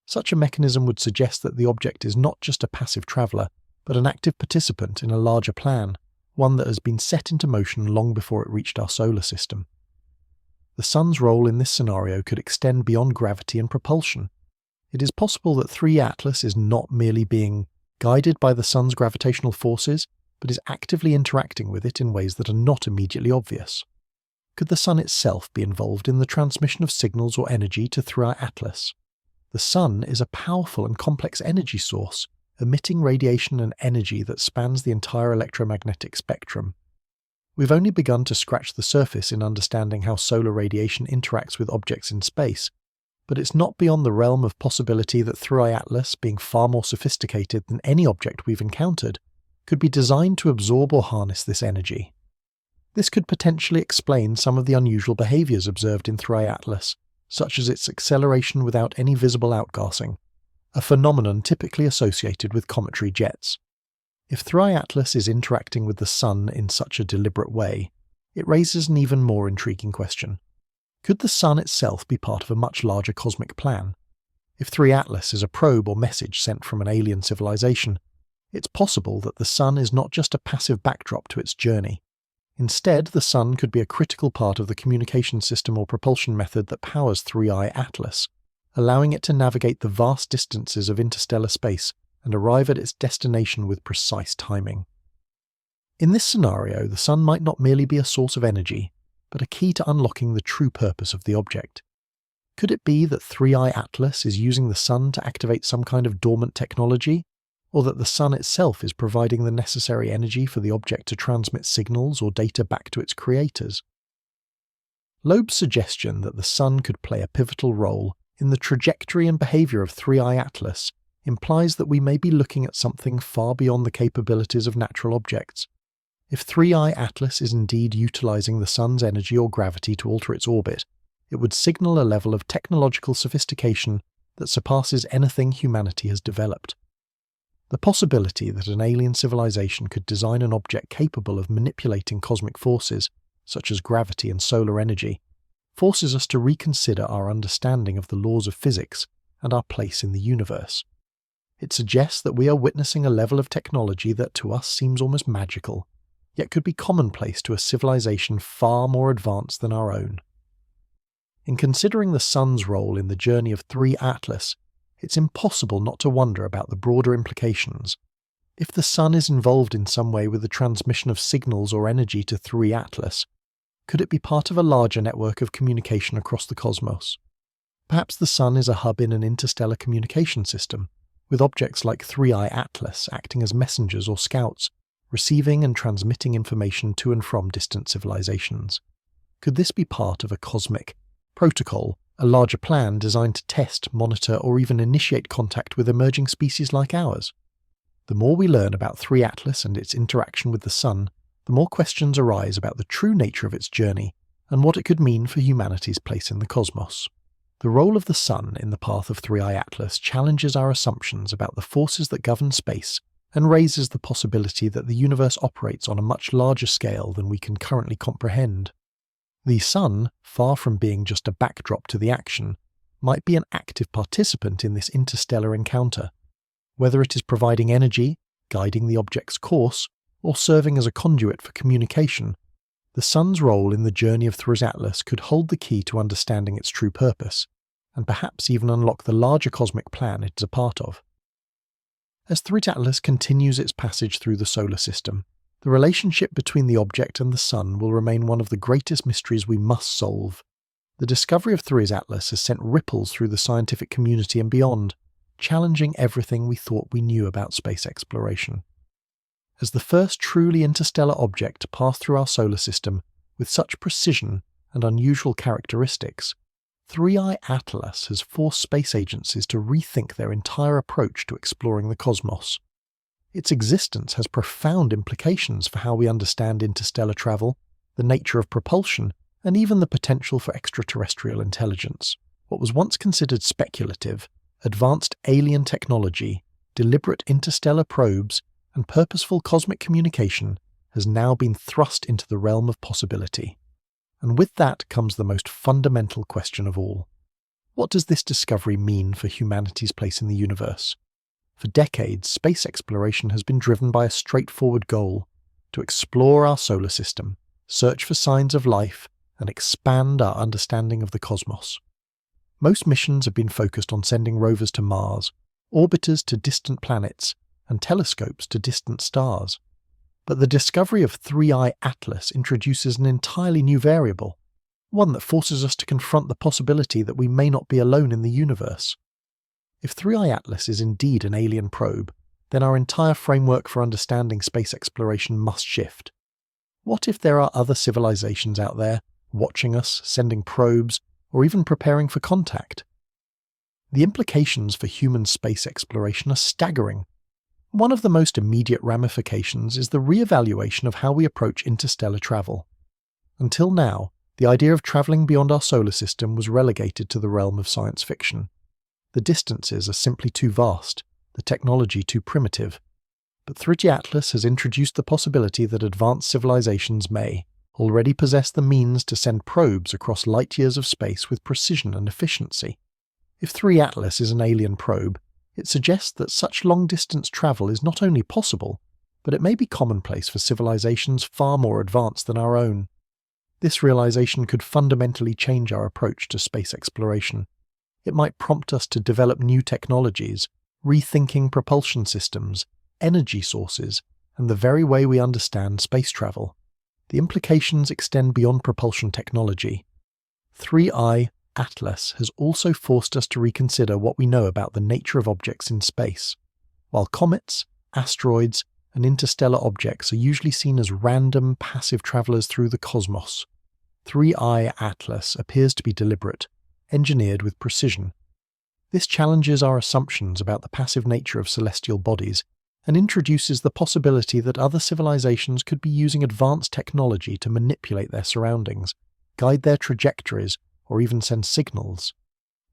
Speaker 1: Such a mechanism would suggest that the object is not just a passive traveller, but an active participant in a larger plan, one that has been set into motion long before it reached our solar system. The Sun's role in this scenario could extend beyond gravity and propulsion. It is possible that 3I Atlas is not merely being guided by the Sun's gravitational forces, but is actively interacting with it in ways that are not immediately obvious? Could the Sun itself be involved in the transmission of signals or energy to 3i Atlas? The Sun is a powerful and complex energy source, emitting radiation and energy that spans the entire electromagnetic spectrum. We've only begun to scratch the surface in understanding how solar radiation interacts with objects in space, but it's not beyond the realm of possibility that 3i Atlas, being far more sophisticated than any object we've encountered, could be designed to absorb or harness this energy. This could potentially explain some of the unusual behaviours observed in 3i Atlas, such as its acceleration without any visible outgassing, a phenomenon typically associated with cometary jets. If 3i Atlas is interacting with the Sun in such a deliberate way, it raises an even more intriguing question. Could the Sun itself be part of a much larger cosmic plan? If 3i Atlas is a probe or message sent from an alien civilization, it's possible that the Sun is not just a passive backdrop to its journey. Instead, the Sun could be a critical part of the communication system or propulsion method that powers 3i Atlas, allowing it to navigate the vast distances of interstellar space and arrive at its destination with precise timing. In this scenario, the Sun might not merely be a source of energy, but a key to unlocking the true purpose of the object. Could it be that 3i Atlas is using the Sun to activate some kind of dormant technology, or that the Sun itself is providing the necessary energy for the object to transmit signals or data back to its creators? Loeb's suggestion that the Sun could play a pivotal role in the trajectory and behaviour of 3i Atlas implies that we may be looking at something far beyond the capabilities of natural objects. If 3i Atlas is indeed utilising the Sun's energy or gravity to alter its orbit, it would signal a level of technological sophistication that surpasses anything humanity has developed. The possibility that an alien civilization could design an object capable of manipulating cosmic forces, such as gravity and solar energy, forces us to reconsider our understanding of the laws of physics and our place in the universe. It suggests that we are witnessing a level of technology that to us seems almost magical, yet could be commonplace to a civilization far more advanced than our own. In considering the Sun's role in the journey of 3i Atlas, it's impossible not to wonder about the broader implications. If the Sun is involved in some way with the transmission of signals or energy to 3i Atlas, could it be part of a larger network of communication across the cosmos? Perhaps the Sun is a hub in an interstellar communication system, with objects like 3i Atlas acting as messengers or scouts, receiving and transmitting information to and from distant civilizations. Could this be part of a cosmic protocol, a larger plan designed to test, monitor, or even initiate contact with emerging species like ours? The more we learn about 3i Atlas and its interaction with the Sun, the more questions arise about the true nature of its journey and what it could mean for humanity's place in the cosmos. The role of the Sun in the path of 3i Atlas challenges our assumptions about the forces that govern space and raises the possibility that the universe operates on a much larger scale than we can currently comprehend. The Sun, far from being just a backdrop to the action, might be an active participant in this interstellar encounter. Whether it is providing energy, guiding the object's course, or serving as a conduit for communication, the Sun's role in the journey of 3i Atlas could hold the key to understanding its true purpose, and perhaps even unlock the larger cosmic plan it is a part of. As 3i Atlas continues its passage through the solar system, the relationship between the object and the Sun will remain one of the greatest mysteries we must solve. The discovery of 3i Atlas has sent ripples through the scientific community and beyond, challenging everything we thought we knew about space exploration. As the first truly interstellar object to pass through our solar system with such precision and unusual characteristics, 3i Atlas has forced space agencies to rethink their entire approach to exploring the cosmos. Its existence has profound implications for how we understand interstellar travel, the nature of propulsion, and even the potential for extraterrestrial intelligence. What was once considered speculative, advanced alien technology, deliberate interstellar probes, and purposeful cosmic communication has now been thrust into the realm of possibility. And with that comes the most fundamental question of all. What does this discovery mean for humanity's place in the universe? For decades, space exploration has been driven by a straightforward goal: to explore our solar system, search for signs of life, and expand our understanding of the cosmos. Most missions have been focused on sending rovers to Mars, orbiters to distant planets, and telescopes to distant stars. But the discovery of 3i Atlas introduces an entirely new variable, one that forces us to confront the possibility that we may not be alone in the universe. If 3i Atlas is indeed an alien probe, then our entire framework for understanding space exploration must shift. What if there are other civilizations out there, watching us, sending probes, or even preparing for contact? The implications for human space exploration are staggering. One of the most immediate ramifications is the re-evaluation of how we approach interstellar travel. Until now, the idea of travelling beyond our solar system was relegated to the realm of science fiction. The distances are simply too vast, the technology too primitive. But 3i Atlas has introduced the possibility that advanced civilizations may already possess the means to send probes across light years of space with precision and efficiency. If 3i Atlas is an alien probe, it suggests that such long-distance travel is not only possible, but it may be commonplace for civilizations far more advanced than our own. This realization could fundamentally change our approach to space exploration. It might prompt us to develop new technologies, rethinking propulsion systems, energy sources, and the very way we understand space travel. The implications extend beyond propulsion technology. 3i Atlas has also forced us to reconsider what we know about the nature of objects in space. While comets, asteroids, and interstellar objects are usually seen as random, passive travelers through the cosmos, 3i Atlas appears to be deliberate, engineered with precision. This challenges our assumptions about the passive nature of celestial bodies and introduces the possibility that other civilizations could be using advanced technology to manipulate their surroundings, guide their trajectories, or even send signals.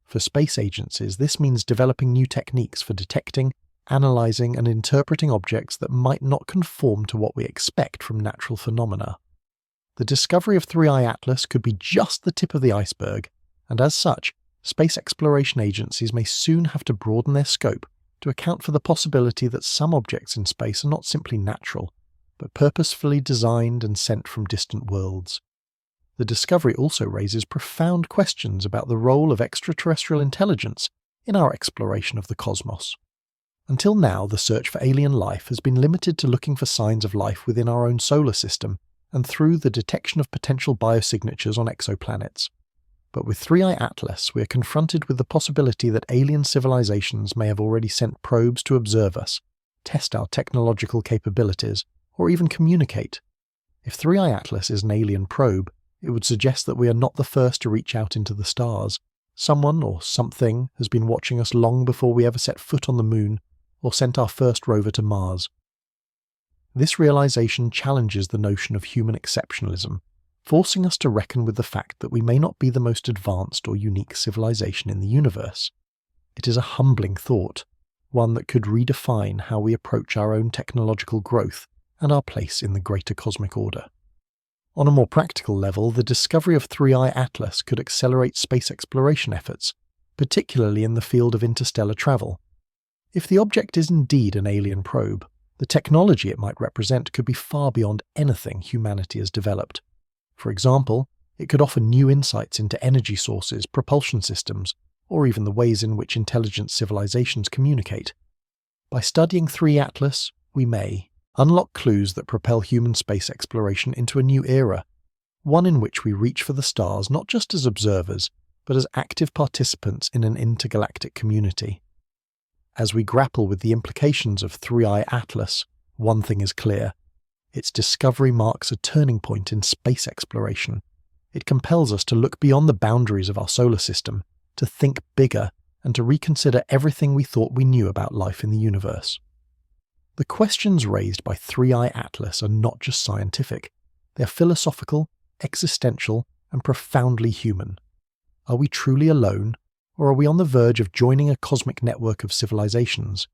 Speaker 1: For space agencies, this means developing new techniques for detecting, analyzing, and interpreting objects that might not conform to what we expect from natural phenomena. The discovery of 3i Atlas could be just the tip of the iceberg, and as such, space exploration agencies may soon have to broaden their scope to account for the possibility that some objects in space are not simply natural, but purposefully designed and sent from distant worlds. The discovery also raises profound questions about the role of extraterrestrial intelligence in our exploration of the cosmos. Until now, the search for alien life has been limited to looking for signs of life within our own solar system and through the detection of potential biosignatures on exoplanets. But with 3i Atlas, we are confronted with the possibility that alien civilizations may have already sent probes to observe us, test our technological capabilities, or even communicate. If 3i Atlas is an alien probe, it would suggest that we are not the first to reach out into the stars. Someone or something has been watching us long before we ever set foot on the moon or sent our first rover to Mars. This realization challenges the notion of human exceptionalism, forcing us to reckon with the fact that we may not be the most advanced or unique civilization in the universe. It is a humbling thought, one that could redefine how we approach our own technological growth and our place in the greater cosmic order. On a more practical level, the discovery of 3i Atlas could accelerate space exploration efforts, particularly in the field of interstellar travel. If the object is indeed an alien probe, the technology it might represent could be far beyond anything humanity has developed. For example, it could offer new insights into energy sources, propulsion systems, or even the ways in which intelligent civilizations communicate. By studying 3i Atlas, we may unlock clues that propel human space exploration into a new era, one in which we reach for the stars not just as observers, but as active participants in an intergalactic community. As we grapple with the implications of 3i Atlas, one thing is clear. Its discovery marks a turning point in space exploration. It compels us to look beyond the boundaries of our solar system, to think bigger, and to reconsider everything we thought we knew about life in the universe. The questions raised by 3i Atlas are not just scientific. They're philosophical, existential, and profoundly human. Are we truly alone, or are we on the verge of joining a cosmic network of civilizations?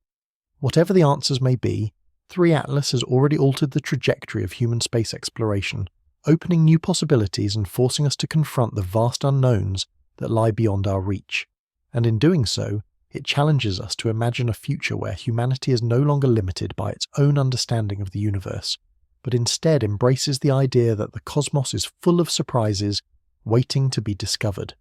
Speaker 1: Whatever the answers may be, 3i Atlas has already altered the trajectory of human space exploration, opening new possibilities and forcing us to confront the vast unknowns that lie beyond our reach. And in doing so, it challenges us to imagine a future where humanity is no longer limited by its own understanding of the universe, but instead embraces the idea that the cosmos is full of surprises waiting to be discovered.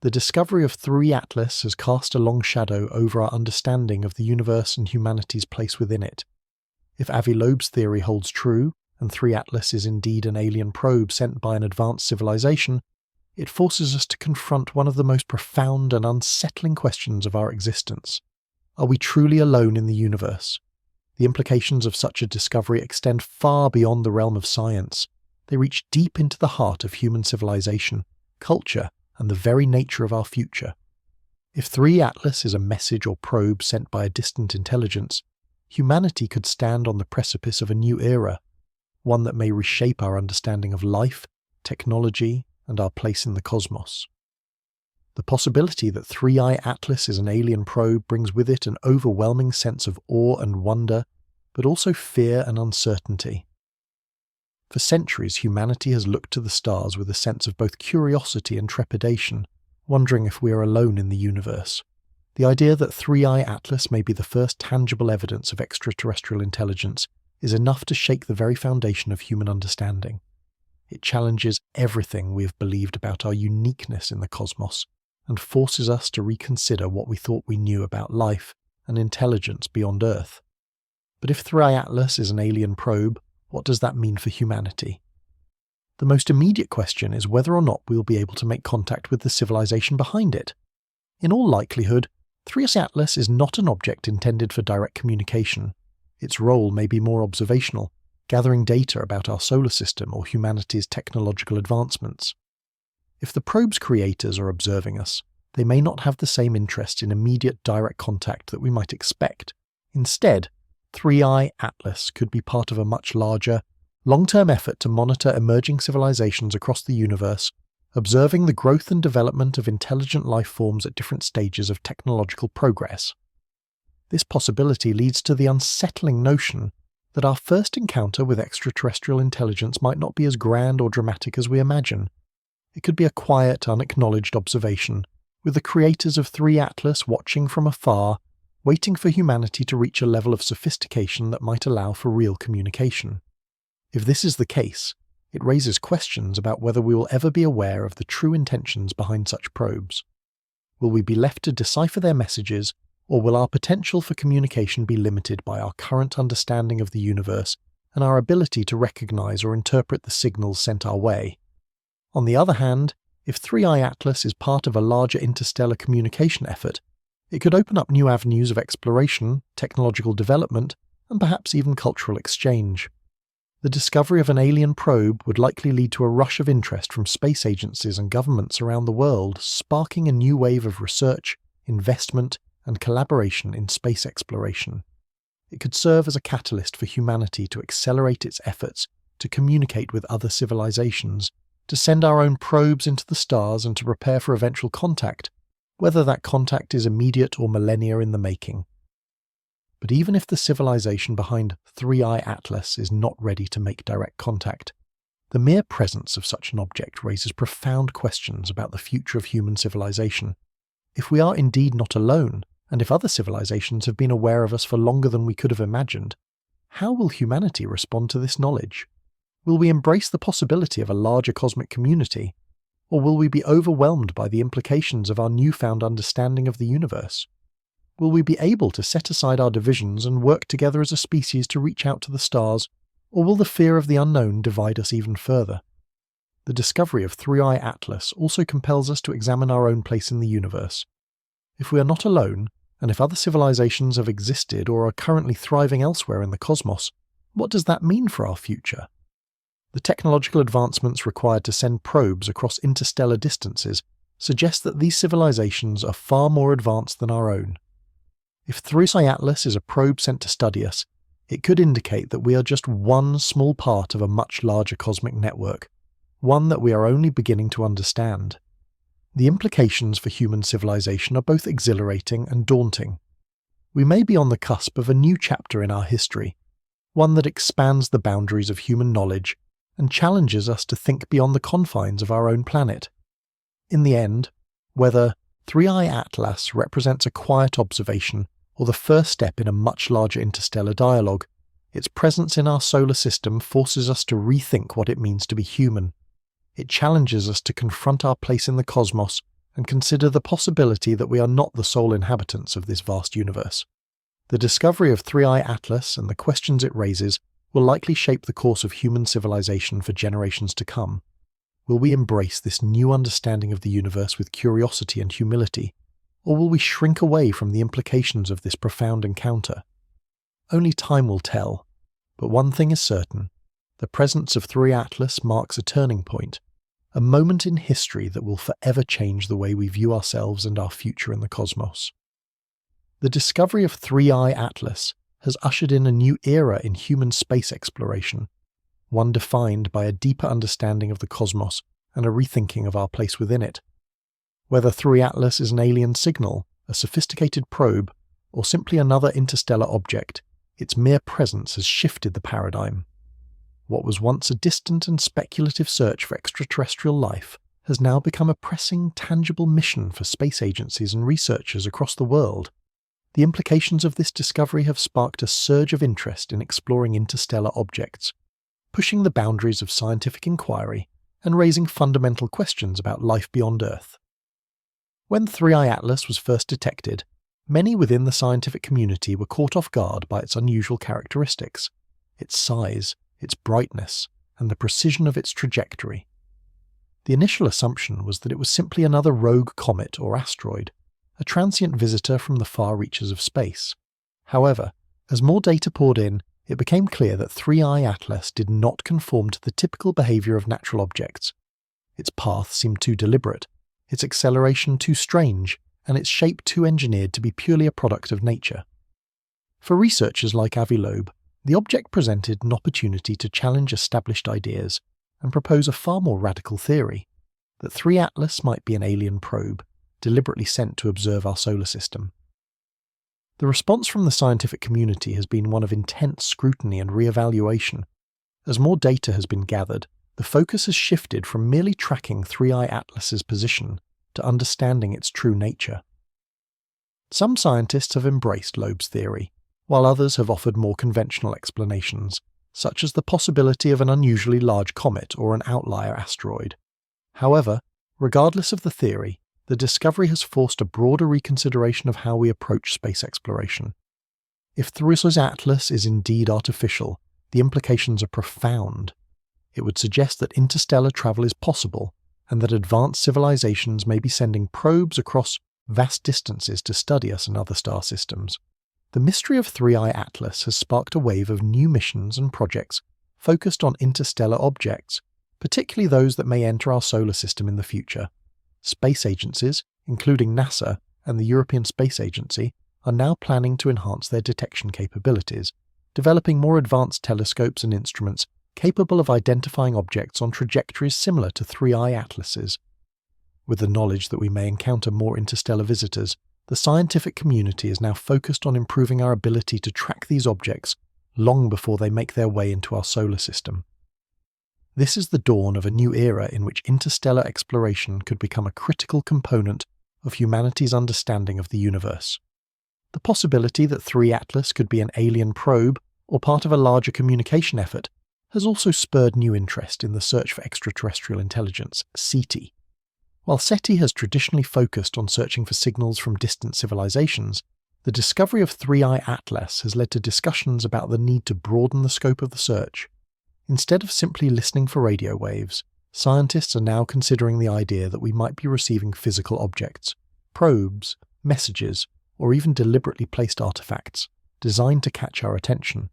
Speaker 1: The discovery of 3 Atlas has cast a long shadow over our understanding of the universe and humanity's place within it. If Avi Loeb's theory holds true, and 3 Atlas is indeed an alien probe sent by an advanced civilization, it forces us to confront one of the most profound and unsettling questions of our existence. Are we truly alone in the universe? The implications of such a discovery extend far beyond the realm of science. They reach deep into the heart of human civilization, culture, and the very nature of our future. If 3 Atlas is a message or probe sent by a distant intelligence, humanity could stand on the precipice of a new era, one that may reshape our understanding of life, technology, and our place in the cosmos. The possibility that 3I Atlas is an alien probe brings with it an overwhelming sense of awe and wonder, but also fear and uncertainty. For centuries, humanity has looked to the stars with a sense of both curiosity and trepidation, wondering if we are alone in the universe. The idea that 3I Atlas may be the first tangible evidence of extraterrestrial intelligence is enough to shake the very foundation of human understanding. It challenges everything we have believed about our uniqueness in the cosmos, and forces us to reconsider what we thought we knew about life and intelligence beyond Earth. But if 3I Atlas is an alien probe, what does that mean for humanity? The most immediate question is whether or not we will be able to make contact with the civilization behind it. In all likelihood, 3I Atlas is not an object intended for direct communication. Its role may be more observational, gathering data about our solar system or humanity's technological advancements. If the probe's creators are observing us, they may not have the same interest in immediate direct contact that we might expect. Instead, 3I Atlas could be part of a much larger, long-term effort to monitor emerging civilizations across the universe, observing the growth and development of intelligent life forms at different stages of technological progress. This possibility leads to the unsettling notion that our first encounter with extraterrestrial intelligence might not be as grand or dramatic as we imagine. It could be a quiet, unacknowledged observation, with the creators of 3 Atlas watching from afar, waiting for humanity to reach a level of sophistication that might allow for real communication. If this is the case, it raises questions about whether we will ever be aware of the true intentions behind such probes. Will we be left to decipher their messages, or will our potential for communication be limited by our current understanding of the universe and our ability to recognize or interpret the signals sent our way? On the other hand, if 3I Atlas is part of a larger interstellar communication effort, it could open up new avenues of exploration, technological development, and perhaps even cultural exchange. The discovery of an alien probe would likely lead to a rush of interest from space agencies and governments around the world, sparking a new wave of research, investment, and collaboration in space exploration. It could serve as a catalyst for humanity to accelerate its efforts to communicate with other civilizations, to send our own probes into the stars and to prepare for eventual contact, whether that contact is immediate or millennia in the making. But even if the civilization behind 3I Atlas is not ready to make direct contact, the mere presence of such an object raises profound questions about the future of human civilization. If we are indeed not alone, and if other civilizations have been aware of us for longer than we could have imagined, how will humanity respond to this knowledge? Will we embrace the possibility of a larger cosmic community, or will we be overwhelmed by the implications of our newfound understanding of the universe? Will we be able to set aside our divisions and work together as a species to reach out to the stars, or will the fear of the unknown divide us even further? The discovery of 3I Atlas also compels us to examine our own place in the universe. If we are not alone, and if other civilizations have existed or are currently thriving elsewhere in the cosmos, what does that mean for our future? The technological advancements required to send probes across interstellar distances suggest that these civilizations are far more advanced than our own. If 3I Atlas is a probe sent to study us, it could indicate that we are just one small part of a much larger cosmic network, one that we are only beginning to understand. The implications for human civilization are both exhilarating and daunting. We may be on the cusp of a new chapter in our history, one that expands the boundaries of human knowledge and challenges us to think beyond the confines of our own planet. In the end, whether 3I Atlas represents a quiet observation or the first step in a much larger interstellar dialogue, its presence in our solar system forces us to rethink what it means to be human. It challenges us to confront our place in the cosmos and consider the possibility that we are not the sole inhabitants of this vast universe. The discovery of 3i Atlas and the questions it raises will likely shape the course of human civilization for generations to come. Will we embrace this new understanding of the universe with curiosity and humility, or will we shrink away from the implications of this profound encounter? Only time will tell, but one thing is certain: the presence of 3i Atlas marks a turning point, a moment in history that will forever change the way we view ourselves and our future in the cosmos. The discovery of 3i Atlas has ushered in a new era in human space exploration, one defined by a deeper understanding of the cosmos and a rethinking of our place within it. Whether 3i Atlas is an alien signal, a sophisticated probe, or simply another interstellar object, its mere presence has shifted the paradigm. What was once a distant and speculative search for extraterrestrial life has now become a pressing, tangible mission for space agencies and researchers across the world. The implications of this discovery have sparked a surge of interest in exploring interstellar objects, pushing the boundaries of scientific inquiry and raising fundamental questions about life beyond Earth. When 3i Atlas was first detected, many within the scientific community were caught off guard by its unusual characteristics, its size, its brightness, and the precision of its trajectory. The initial assumption was that it was simply another rogue comet or asteroid, a transient visitor from the far reaches of space. However, as more data poured in, it became clear that 3i Atlas did not conform to the typical behavior of natural objects. Its path seemed too deliberate, its acceleration too strange, and its shape too engineered to be purely a product of nature. For researchers like Avi Loeb, the object presented an opportunity to challenge established ideas and propose a far more radical theory, that 3i Atlas might be an alien probe, deliberately sent to observe our solar system. The response from the scientific community has been one of intense scrutiny and re-evaluation. As more data has been gathered, the focus has shifted from merely tracking 3i Atlas's position to understanding its true nature. Some scientists have embraced Loeb's theory, while others have offered more conventional explanations, such as the possibility of an unusually large comet or an outlier asteroid. However, regardless of the theory, the discovery has forced a broader reconsideration of how we approach space exploration. If 3i Atlas is indeed artificial, the implications are profound. It would suggest that interstellar travel is possible, and that advanced civilizations may be sending probes across vast distances to study us and other star systems. The mystery of 3i Atlas has sparked a wave of new missions and projects focused on interstellar objects, particularly those that may enter our solar system in the future. Space agencies, including NASA and the European Space Agency, are now planning to enhance their detection capabilities, developing more advanced telescopes and instruments capable of identifying objects on trajectories similar to 3i Atlas's. With the knowledge that we may encounter more interstellar visitors, the scientific community is now focused on improving our ability to track these objects long before they make their way into our solar system. This is the dawn of a new era in which interstellar exploration could become a critical component of humanity's understanding of the universe. The possibility that 3i Atlas could be an alien probe or part of a larger communication effort has also spurred new interest in the search for extraterrestrial intelligence, SETI. While SETI has traditionally focused on searching for signals from distant civilizations, the discovery of 3i Atlas has led to discussions about the need to broaden the scope of the search. Instead of simply listening for radio waves, scientists are now considering the idea that we might be receiving physical objects, probes, messages, or even deliberately placed artifacts designed to catch our attention.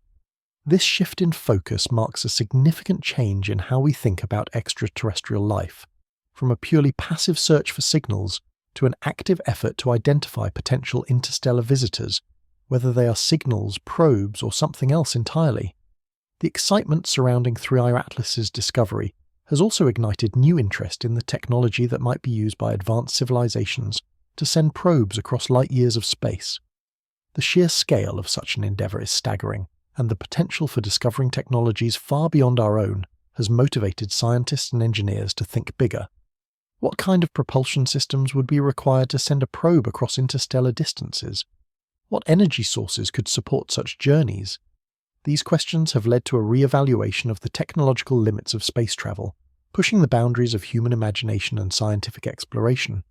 Speaker 1: This shift in focus marks a significant change in how we think about extraterrestrial life, from a purely passive search for signals to an active effort to identify potential interstellar visitors, whether they are signals, probes, or something else entirely. The excitement surrounding 3i Atlas's discovery has also ignited new interest in the technology that might be used by advanced civilizations to send probes across light years of space. The sheer scale of such an endeavour is staggering, and the potential for discovering technologies far beyond our own has motivated scientists and engineers to think bigger. What kind of propulsion systems would be required to send a probe across interstellar distances? What energy sources could support such journeys? These questions have led to a re-evaluation of the technological limits of space travel, pushing the boundaries of human imagination and scientific exploration.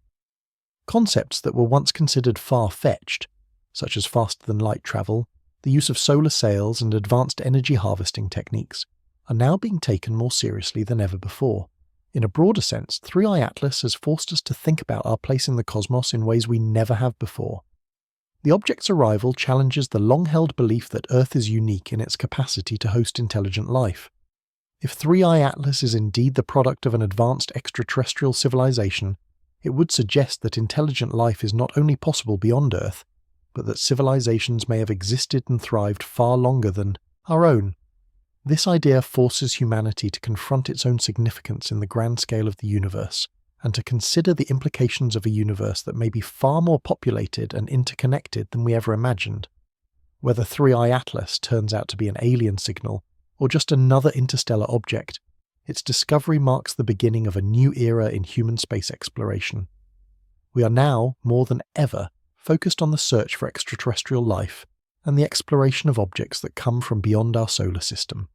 Speaker 1: Concepts that were once considered far-fetched, such as faster-than-light travel, the use of solar sails and advanced energy harvesting techniques, are now being taken more seriously than ever before. In a broader sense, 3i Atlas has forced us to think about our place in the cosmos in ways we never have before. The object's arrival challenges the long-held belief that Earth is unique in its capacity to host intelligent life. If 3i Atlas is indeed the product of an advanced extraterrestrial civilization, it would suggest that intelligent life is not only possible beyond Earth, but that civilizations may have existed and thrived far longer than our own. This idea forces humanity to confront its own significance in the grand scale of the universe, and to consider the implications of a universe that may be far more populated and interconnected than we ever imagined. Whether 3i Atlas turns out to be an alien signal, or just another interstellar object, its discovery marks the beginning of a new era in human space exploration. We are now, more than ever, focused on the search for extraterrestrial life and the exploration of objects that come from beyond our solar system.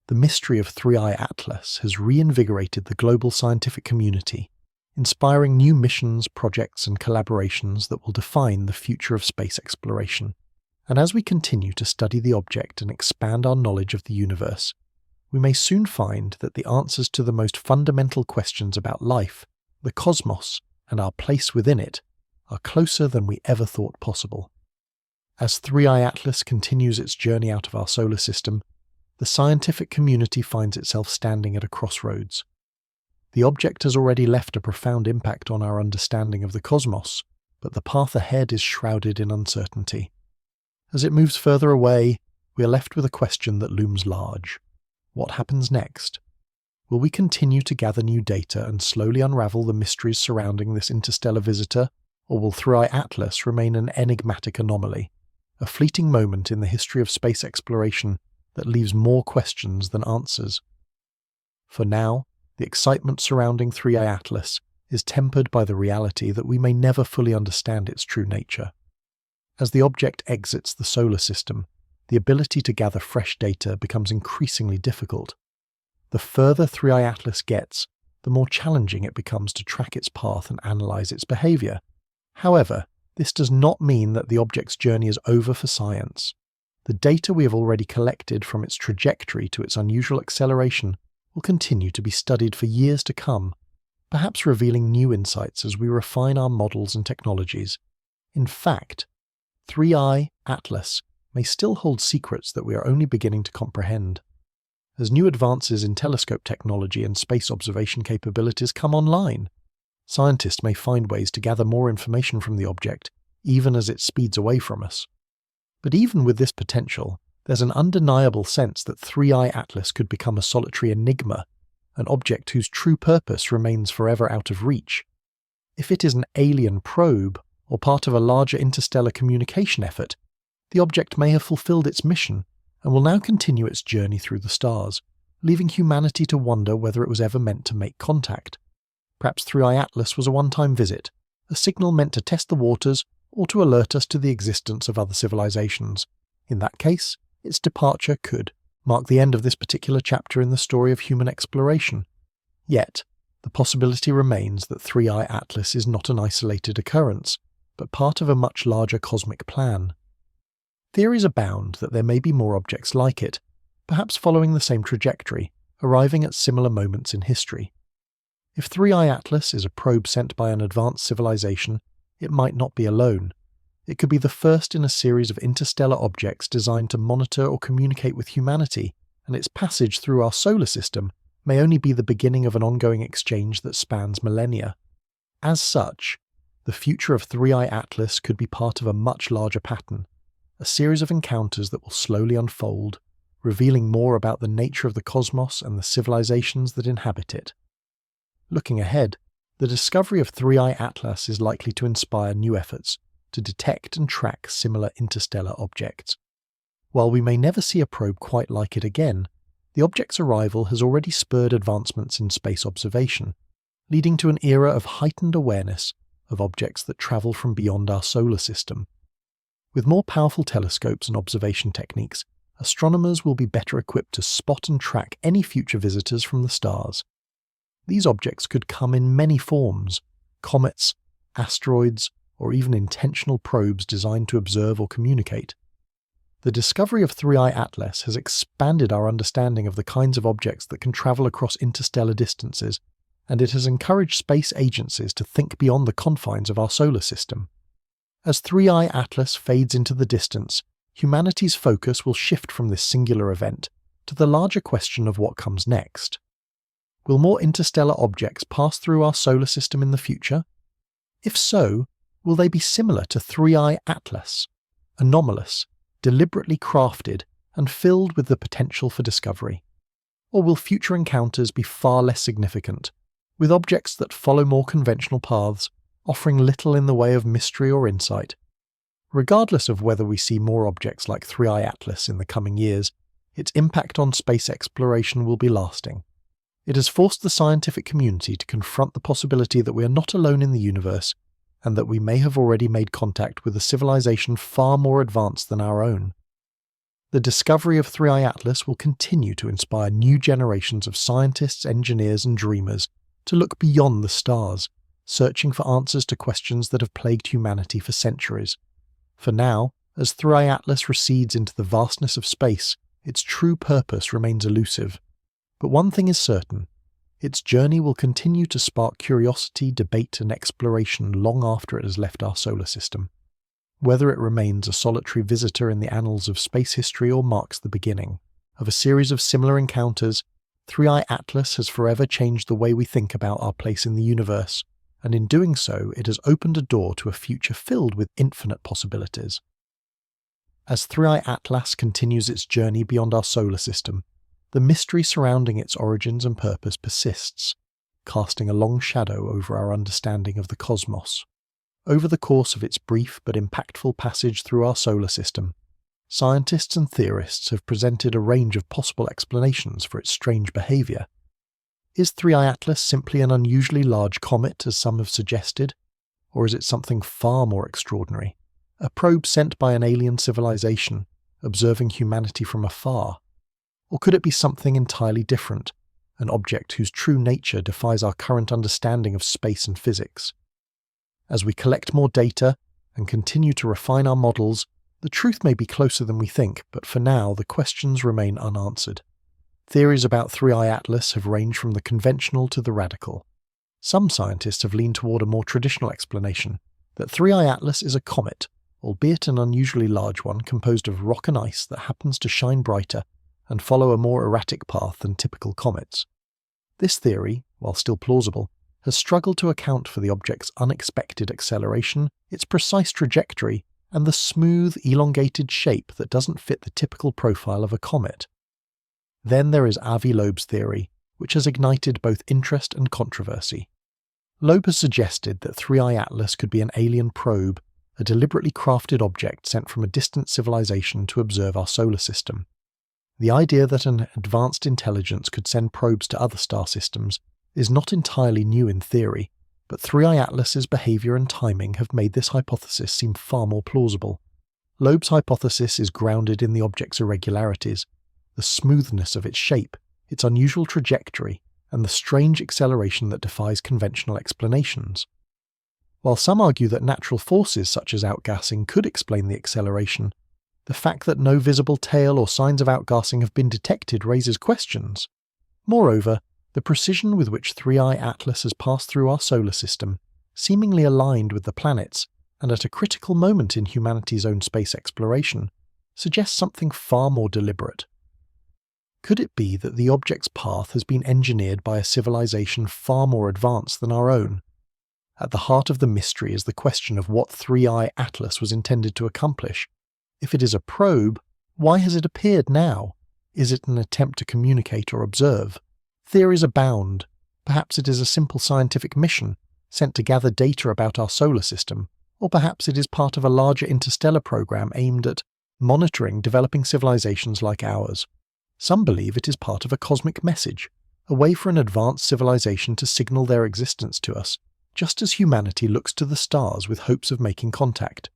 Speaker 1: The mystery of 3i Atlas has reinvigorated the global scientific community, inspiring new missions, projects, and collaborations that will define the future of space exploration. And as we continue to study the object and expand our knowledge of the universe, we may soon find that the answers to the most fundamental questions about life, the cosmos, and our place within it are closer than we ever thought possible. As 3i Atlas continues its journey out of our solar system, the scientific community finds itself standing at a crossroads. The object has already left a profound impact on our understanding of the cosmos, but the path ahead is shrouded in uncertainty. As it moves further away, we are left with a question that looms large. What happens next? Will we continue to gather new data and slowly unravel the mysteries surrounding this interstellar visitor, or will 3i Atlas remain an enigmatic anomaly, a fleeting moment in the history of space exploration that leaves more questions than answers? For now, the excitement surrounding 3i Atlas is tempered by the reality that we may never fully understand its true nature. As the object exits the solar system, the ability to gather fresh data becomes increasingly difficult. The further 3i Atlas gets, the more challenging it becomes to track its path and analyze its behavior. However, this does not mean that the object's journey is over for science. The data we have already collected from its trajectory to its unusual acceleration will continue to be studied for years to come, perhaps revealing new insights as we refine our models and technologies. In fact, 3i Atlas may still hold secrets that we are only beginning to comprehend. As new advances in telescope technology and space observation capabilities come online, scientists may find ways to gather more information from the object, even as it speeds away from us. But even with this potential, there's an undeniable sense that 3i Atlas could become a solitary enigma, an object whose true purpose remains forever out of reach. If it is an alien probe, or part of a larger interstellar communication effort, the object may have fulfilled its mission and will now continue its journey through the stars, leaving humanity to wonder whether it was ever meant to make contact. Perhaps 3i Atlas was a one-time visit, a signal meant to test the waters or to alert us to the existence of other civilizations. In that case, its departure could mark the end of this particular chapter in the story of human exploration. Yet, the possibility remains that 3i Atlas is not an isolated occurrence, but part of a much larger cosmic plan. Theories abound that there may be more objects like it, perhaps following the same trajectory, arriving at similar moments in history. If 3i Atlas is a probe sent by an advanced civilization, it might not be alone. It could be the first in a series of interstellar objects designed to monitor or communicate with humanity, and its passage through our solar system may only be the beginning of an ongoing exchange that spans millennia. As such, the future of 3i Atlas could be part of a much larger pattern, a series of encounters that will slowly unfold, revealing more about the nature of the cosmos and the civilizations that inhabit it. Looking ahead, the discovery of 3i Atlas is likely to inspire new efforts to detect and track similar interstellar objects. While we may never see a probe quite like it again, the object's arrival has already spurred advancements in space observation, leading to an era of heightened awareness of objects that travel from beyond our solar system. With more powerful telescopes and observation techniques, astronomers will be better equipped to spot and track any future visitors from the stars. These objects could come in many forms: comets, asteroids, or even intentional probes designed to observe or communicate. The discovery of 3i Atlas has expanded our understanding of the kinds of objects that can travel across interstellar distances, and it has encouraged space agencies to think beyond the confines of our solar system. As 3i Atlas fades into the distance, humanity's focus will shift from this singular event to the larger question of what comes next. Will more interstellar objects pass through our solar system in the future? If so, will they be similar to 3i Atlas, anomalous, deliberately crafted, and filled with the potential for discovery? Or will future encounters be far less significant, with objects that follow more conventional paths, offering little in the way of mystery or insight? Regardless of whether we see more objects like 3i Atlas in the coming years, its impact on space exploration will be lasting. It has forced the scientific community to confront the possibility that we are not alone in the universe, and that we may have already made contact with a civilization far more advanced than our own. The discovery of 3i Atlas will continue to inspire new generations of scientists, engineers, and dreamers to look beyond the stars, searching for answers to questions that have plagued humanity for centuries. For now, as 3i Atlas recedes into the vastness of space, its true purpose remains elusive. But one thing is certain: its journey will continue to spark curiosity, debate, and exploration long after it has left our solar system. Whether it remains a solitary visitor in the annals of space history or marks the beginning of a series of similar encounters, 3i Atlas has forever changed the way we think about our place in the universe, and in doing so, it has opened a door to a future filled with infinite possibilities. As 3i Atlas continues its journey beyond our solar system, the mystery surrounding its origins and purpose persists, casting a long shadow over our understanding of the cosmos. Over the course of its brief but impactful passage through our solar system, scientists and theorists have presented a range of possible explanations for its strange behaviour. Is 3i Atlas simply an unusually large comet, as some have suggested? Or is it something far more extraordinary? A probe sent by an alien civilization, observing humanity from afar? Or could it be something entirely different, an object whose true nature defies our current understanding of space and physics? As we collect more data and continue to refine our models, the truth may be closer than we think, but for now the questions remain unanswered. Theories about 3i Atlas have ranged from the conventional to the radical. Some scientists have leaned toward a more traditional explanation, that 3i Atlas is a comet, albeit an unusually large one composed of rock and ice that happens to shine brighter and follow a more erratic path than typical comets. This theory, while still plausible, has struggled to account for the object's unexpected acceleration, its precise trajectory, and the smooth, elongated shape that doesn't fit the typical profile of a comet. Then there is Avi Loeb's theory, which has ignited both interest and controversy. Loeb has suggested that 3i Atlas could be an alien probe, a deliberately crafted object sent from a distant civilization to observe our solar system. The idea that an advanced intelligence could send probes to other star systems is not entirely new in theory, but 3i Atlas's behaviour and timing have made this hypothesis seem far more plausible. Loeb's hypothesis is grounded in the object's irregularities, the smoothness of its shape, its unusual trajectory, and the strange acceleration that defies conventional explanations. While some argue that natural forces such as outgassing could explain the acceleration, the fact that no visible tail or signs of outgassing have been detected raises questions. Moreover, the precision with which 3i Atlas has passed through our solar system, seemingly aligned with the planets, and at a critical moment in humanity's own space exploration, suggests something far more deliberate. Could it be that the object's path has been engineered by a civilization far more advanced than our own? At the heart of the mystery is the question of what 3i Atlas was intended to accomplish. If it is a probe, why has it appeared now? Is it an attempt to communicate or observe? Theories abound. Perhaps it is a simple scientific mission, sent to gather data about our solar system, or perhaps it is part of a larger interstellar program aimed at monitoring developing civilizations like ours. Some believe it is part of a cosmic message, a way for an advanced civilization to signal their existence to us, just as humanity looks to the stars with hopes of making contact.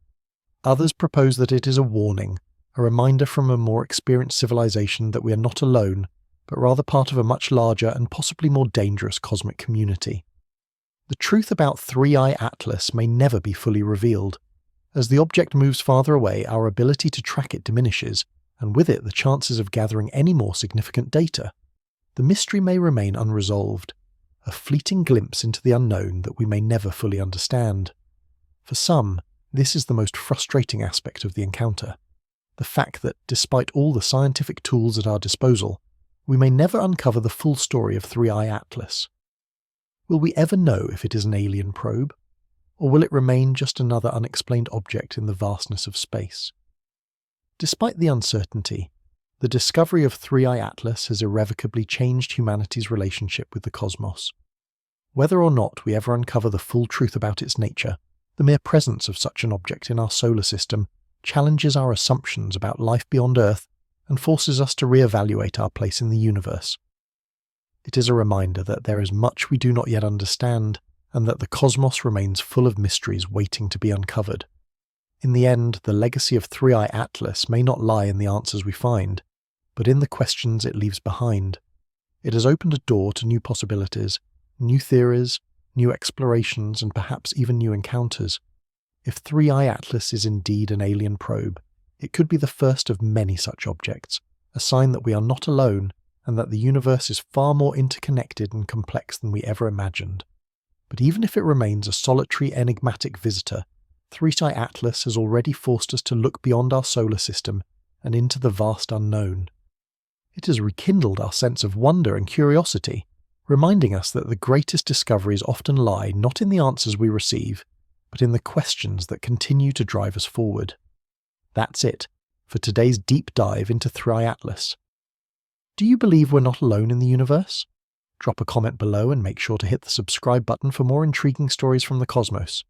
Speaker 1: Others propose that it is a warning, a reminder from a more experienced civilization that we are not alone, but rather part of a much larger and possibly more dangerous cosmic community. The truth about 3i Atlas may never be fully revealed. As the object moves farther away, our ability to track it diminishes, and with it the chances of gathering any more significant data. The mystery may remain unresolved, a fleeting glimpse into the unknown that we may never fully understand. For some, this is the most frustrating aspect of the encounter. The fact that, despite all the scientific tools at our disposal, we may never uncover the full story of 3i Atlas. Will we ever know if it is an alien probe? Or will it remain just another unexplained object in the vastness of space? Despite the uncertainty, the discovery of 3i Atlas has irrevocably changed humanity's relationship with the cosmos. Whether or not we ever uncover the full truth about its nature, the mere presence of such an object in our solar system challenges our assumptions about life beyond Earth and forces us to re-evaluate our place in the universe. It is a reminder that there is much we do not yet understand, and that the cosmos remains full of mysteries waiting to be uncovered. In the end, the legacy of 3i Atlas may not lie in the answers we find, but in the questions it leaves behind. It has opened a door to new possibilities, new theories, new explorations, and perhaps even new encounters. If 3i Atlas is indeed an alien probe, it could be the first of many such objects, a sign that we are not alone and that the universe is far more interconnected and complex than we ever imagined. But even if it remains a solitary, enigmatic visitor, 3i Atlas has already forced us to look beyond our solar system and into the vast unknown. It has rekindled our sense of wonder and curiosity, reminding us that the greatest discoveries often lie not in the answers we receive, but in the questions that continue to drive us forward. That's it for today's deep dive into 3i Atlas. Do you believe we're not alone in the universe? Drop a comment below and make sure to hit the subscribe button for more intriguing stories from the cosmos.